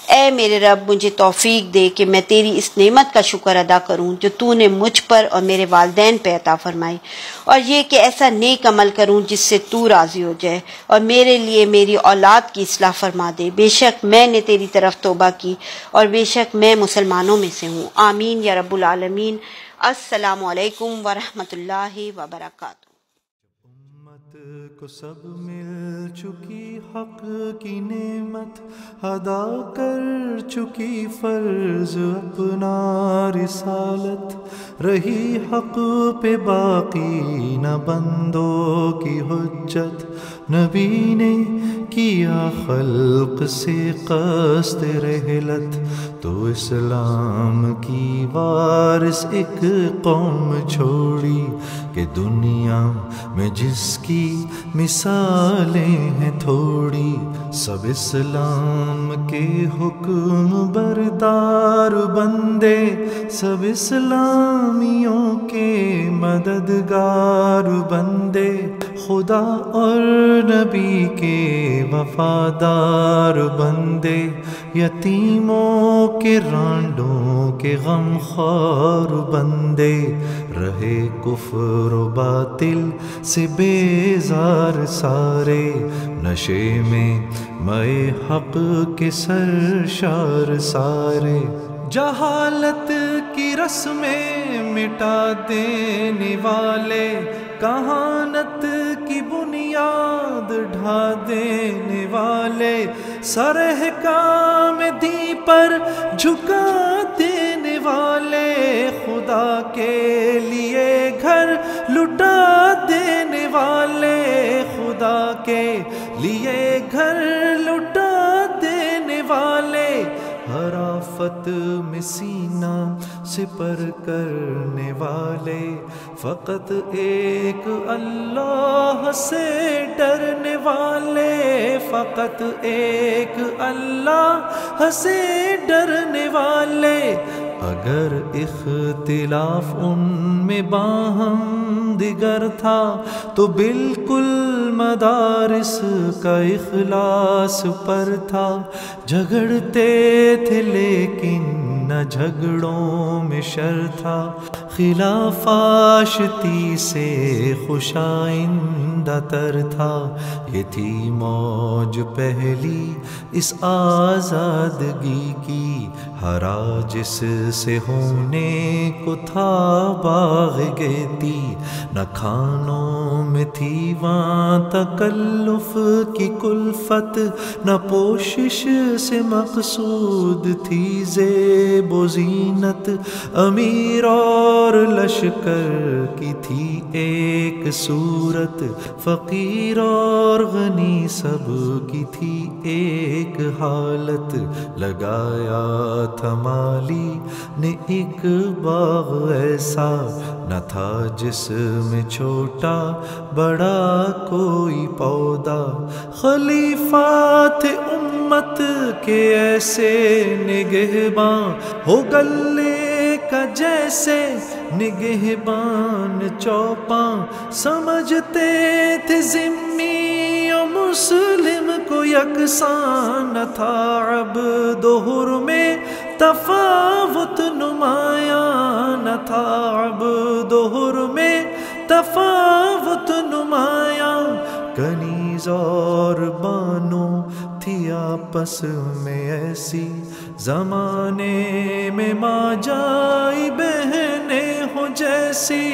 اے میرے رب، مجھے توفیق دے کہ میں تیری اس نعمت کا شکر ادا کروں جو تو نے مجھ پر اور میرے والدین پہ عطا فرمائی، اور یہ کہ ایسا نیک عمل کروں جس سے تو راضی ہو جائے، اور میرے لیے میری اولاد کی اصلاح فرما دے. بے شک میں نے تیری طرف توبہ کی اور بے شک میں مسلمانوں میں سے ہوں. آمین یا رب العالمین. السلام علیکم ورحمۃ اللہ وبرکاتہ. کو سب مل چکی حق کی نعمت، ادا کر چکی فرض اپنا رسالت، رہی حق پہ باقی نہ بندوں کی حجت. نبی نے کیا خلق سے قصد رحلت، تو اسلام کی وارث ایک قوم چھوڑی کہ دنیا میں جس کی مثالیں ہیں تھوڑی. سب اسلام کے حکم بردار بندے، سب اسلامیوں کے مددگار بندے، خدا اور نبی کے وفادار بندے، یتیموں کے رانڈوں کے غمخوار بندے، رہے کفر و باطل سے بیزار سارے، نشے میں مئے حق کے سرشار سارے. جہالت کی رسمیں مٹا دینے والے، کہانت کی بنیاد ڈھا دینے والے، سر احکام دی پر جھکا دینے والے، خدا کے لیے گھر لٹا دینے والے، خدا کے لیے گھر لٹا دینے والے، ہر آفت میں سینہ سپر کرنے والے، فقط ایک اللہ سے ڈرنے والے، فقط ایک اللہ سے ڈرنے والے، اگر اختلاف ان میں باہم دیگر تھا تو بالکل مدارس کا اخلاص پر تھا، جھگڑتے تھے لیکن نہ جھگڑوں میں شر تھا، خلاف آشتی سے خوش آئندہ تر تھا، یہ تھی موج پہلی اس آزادگی کی، ہرا جس سے ہونے کو تھا باغ گیتی، نہ کھانوں میں تھی وہاں تکلف کی کلفت، نہ پوشش سے مقصود تھی زیب و زینت، امیر اور لشکر کی تھی ایک صورت، فقیر اور غنی سب کی تھی ایک حالت، لگایا تھا مالی نے ایک باغ ایسا، نہ تھا جس میں چھوٹا بڑا کوئی پودا، خلیفہ تھے امت کے ایسے نگہباں، ہو گلے کا جیسے نگہبان چوپاں، سمجھتے تھے ذمی و مسلم کو یکساں، نہ تھا عبد و حر میں تفاوت نمایاں، نہ تھا عبد و حر میں تفاوت نمایاں، کنیز اور بانو تھی آپس میں ایسی، زمانے میں ماں جائی بہنیں ہو جیسی،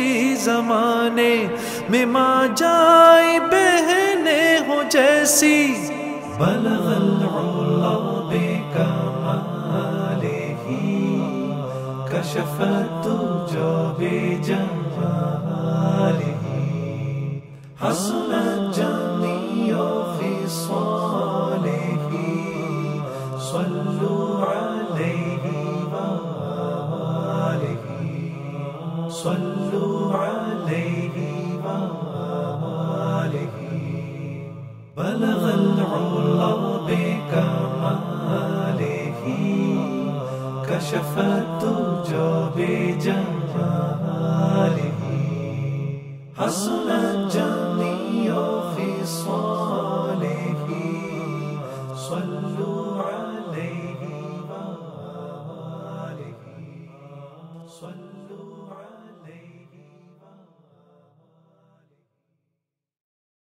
زمانے میں ماں جائی بہنیں ہو جیسی، بلغ العلا بکمالہ کشف الدجى بجمالہ، حسنت جميع خصالہ، صلوا علیہ وآلہ، صلوا علیہ وآلہ، بلغ العلا بکمالہ کشف الدجى بجمالہ، حسنت جميع خصالہ، صلوا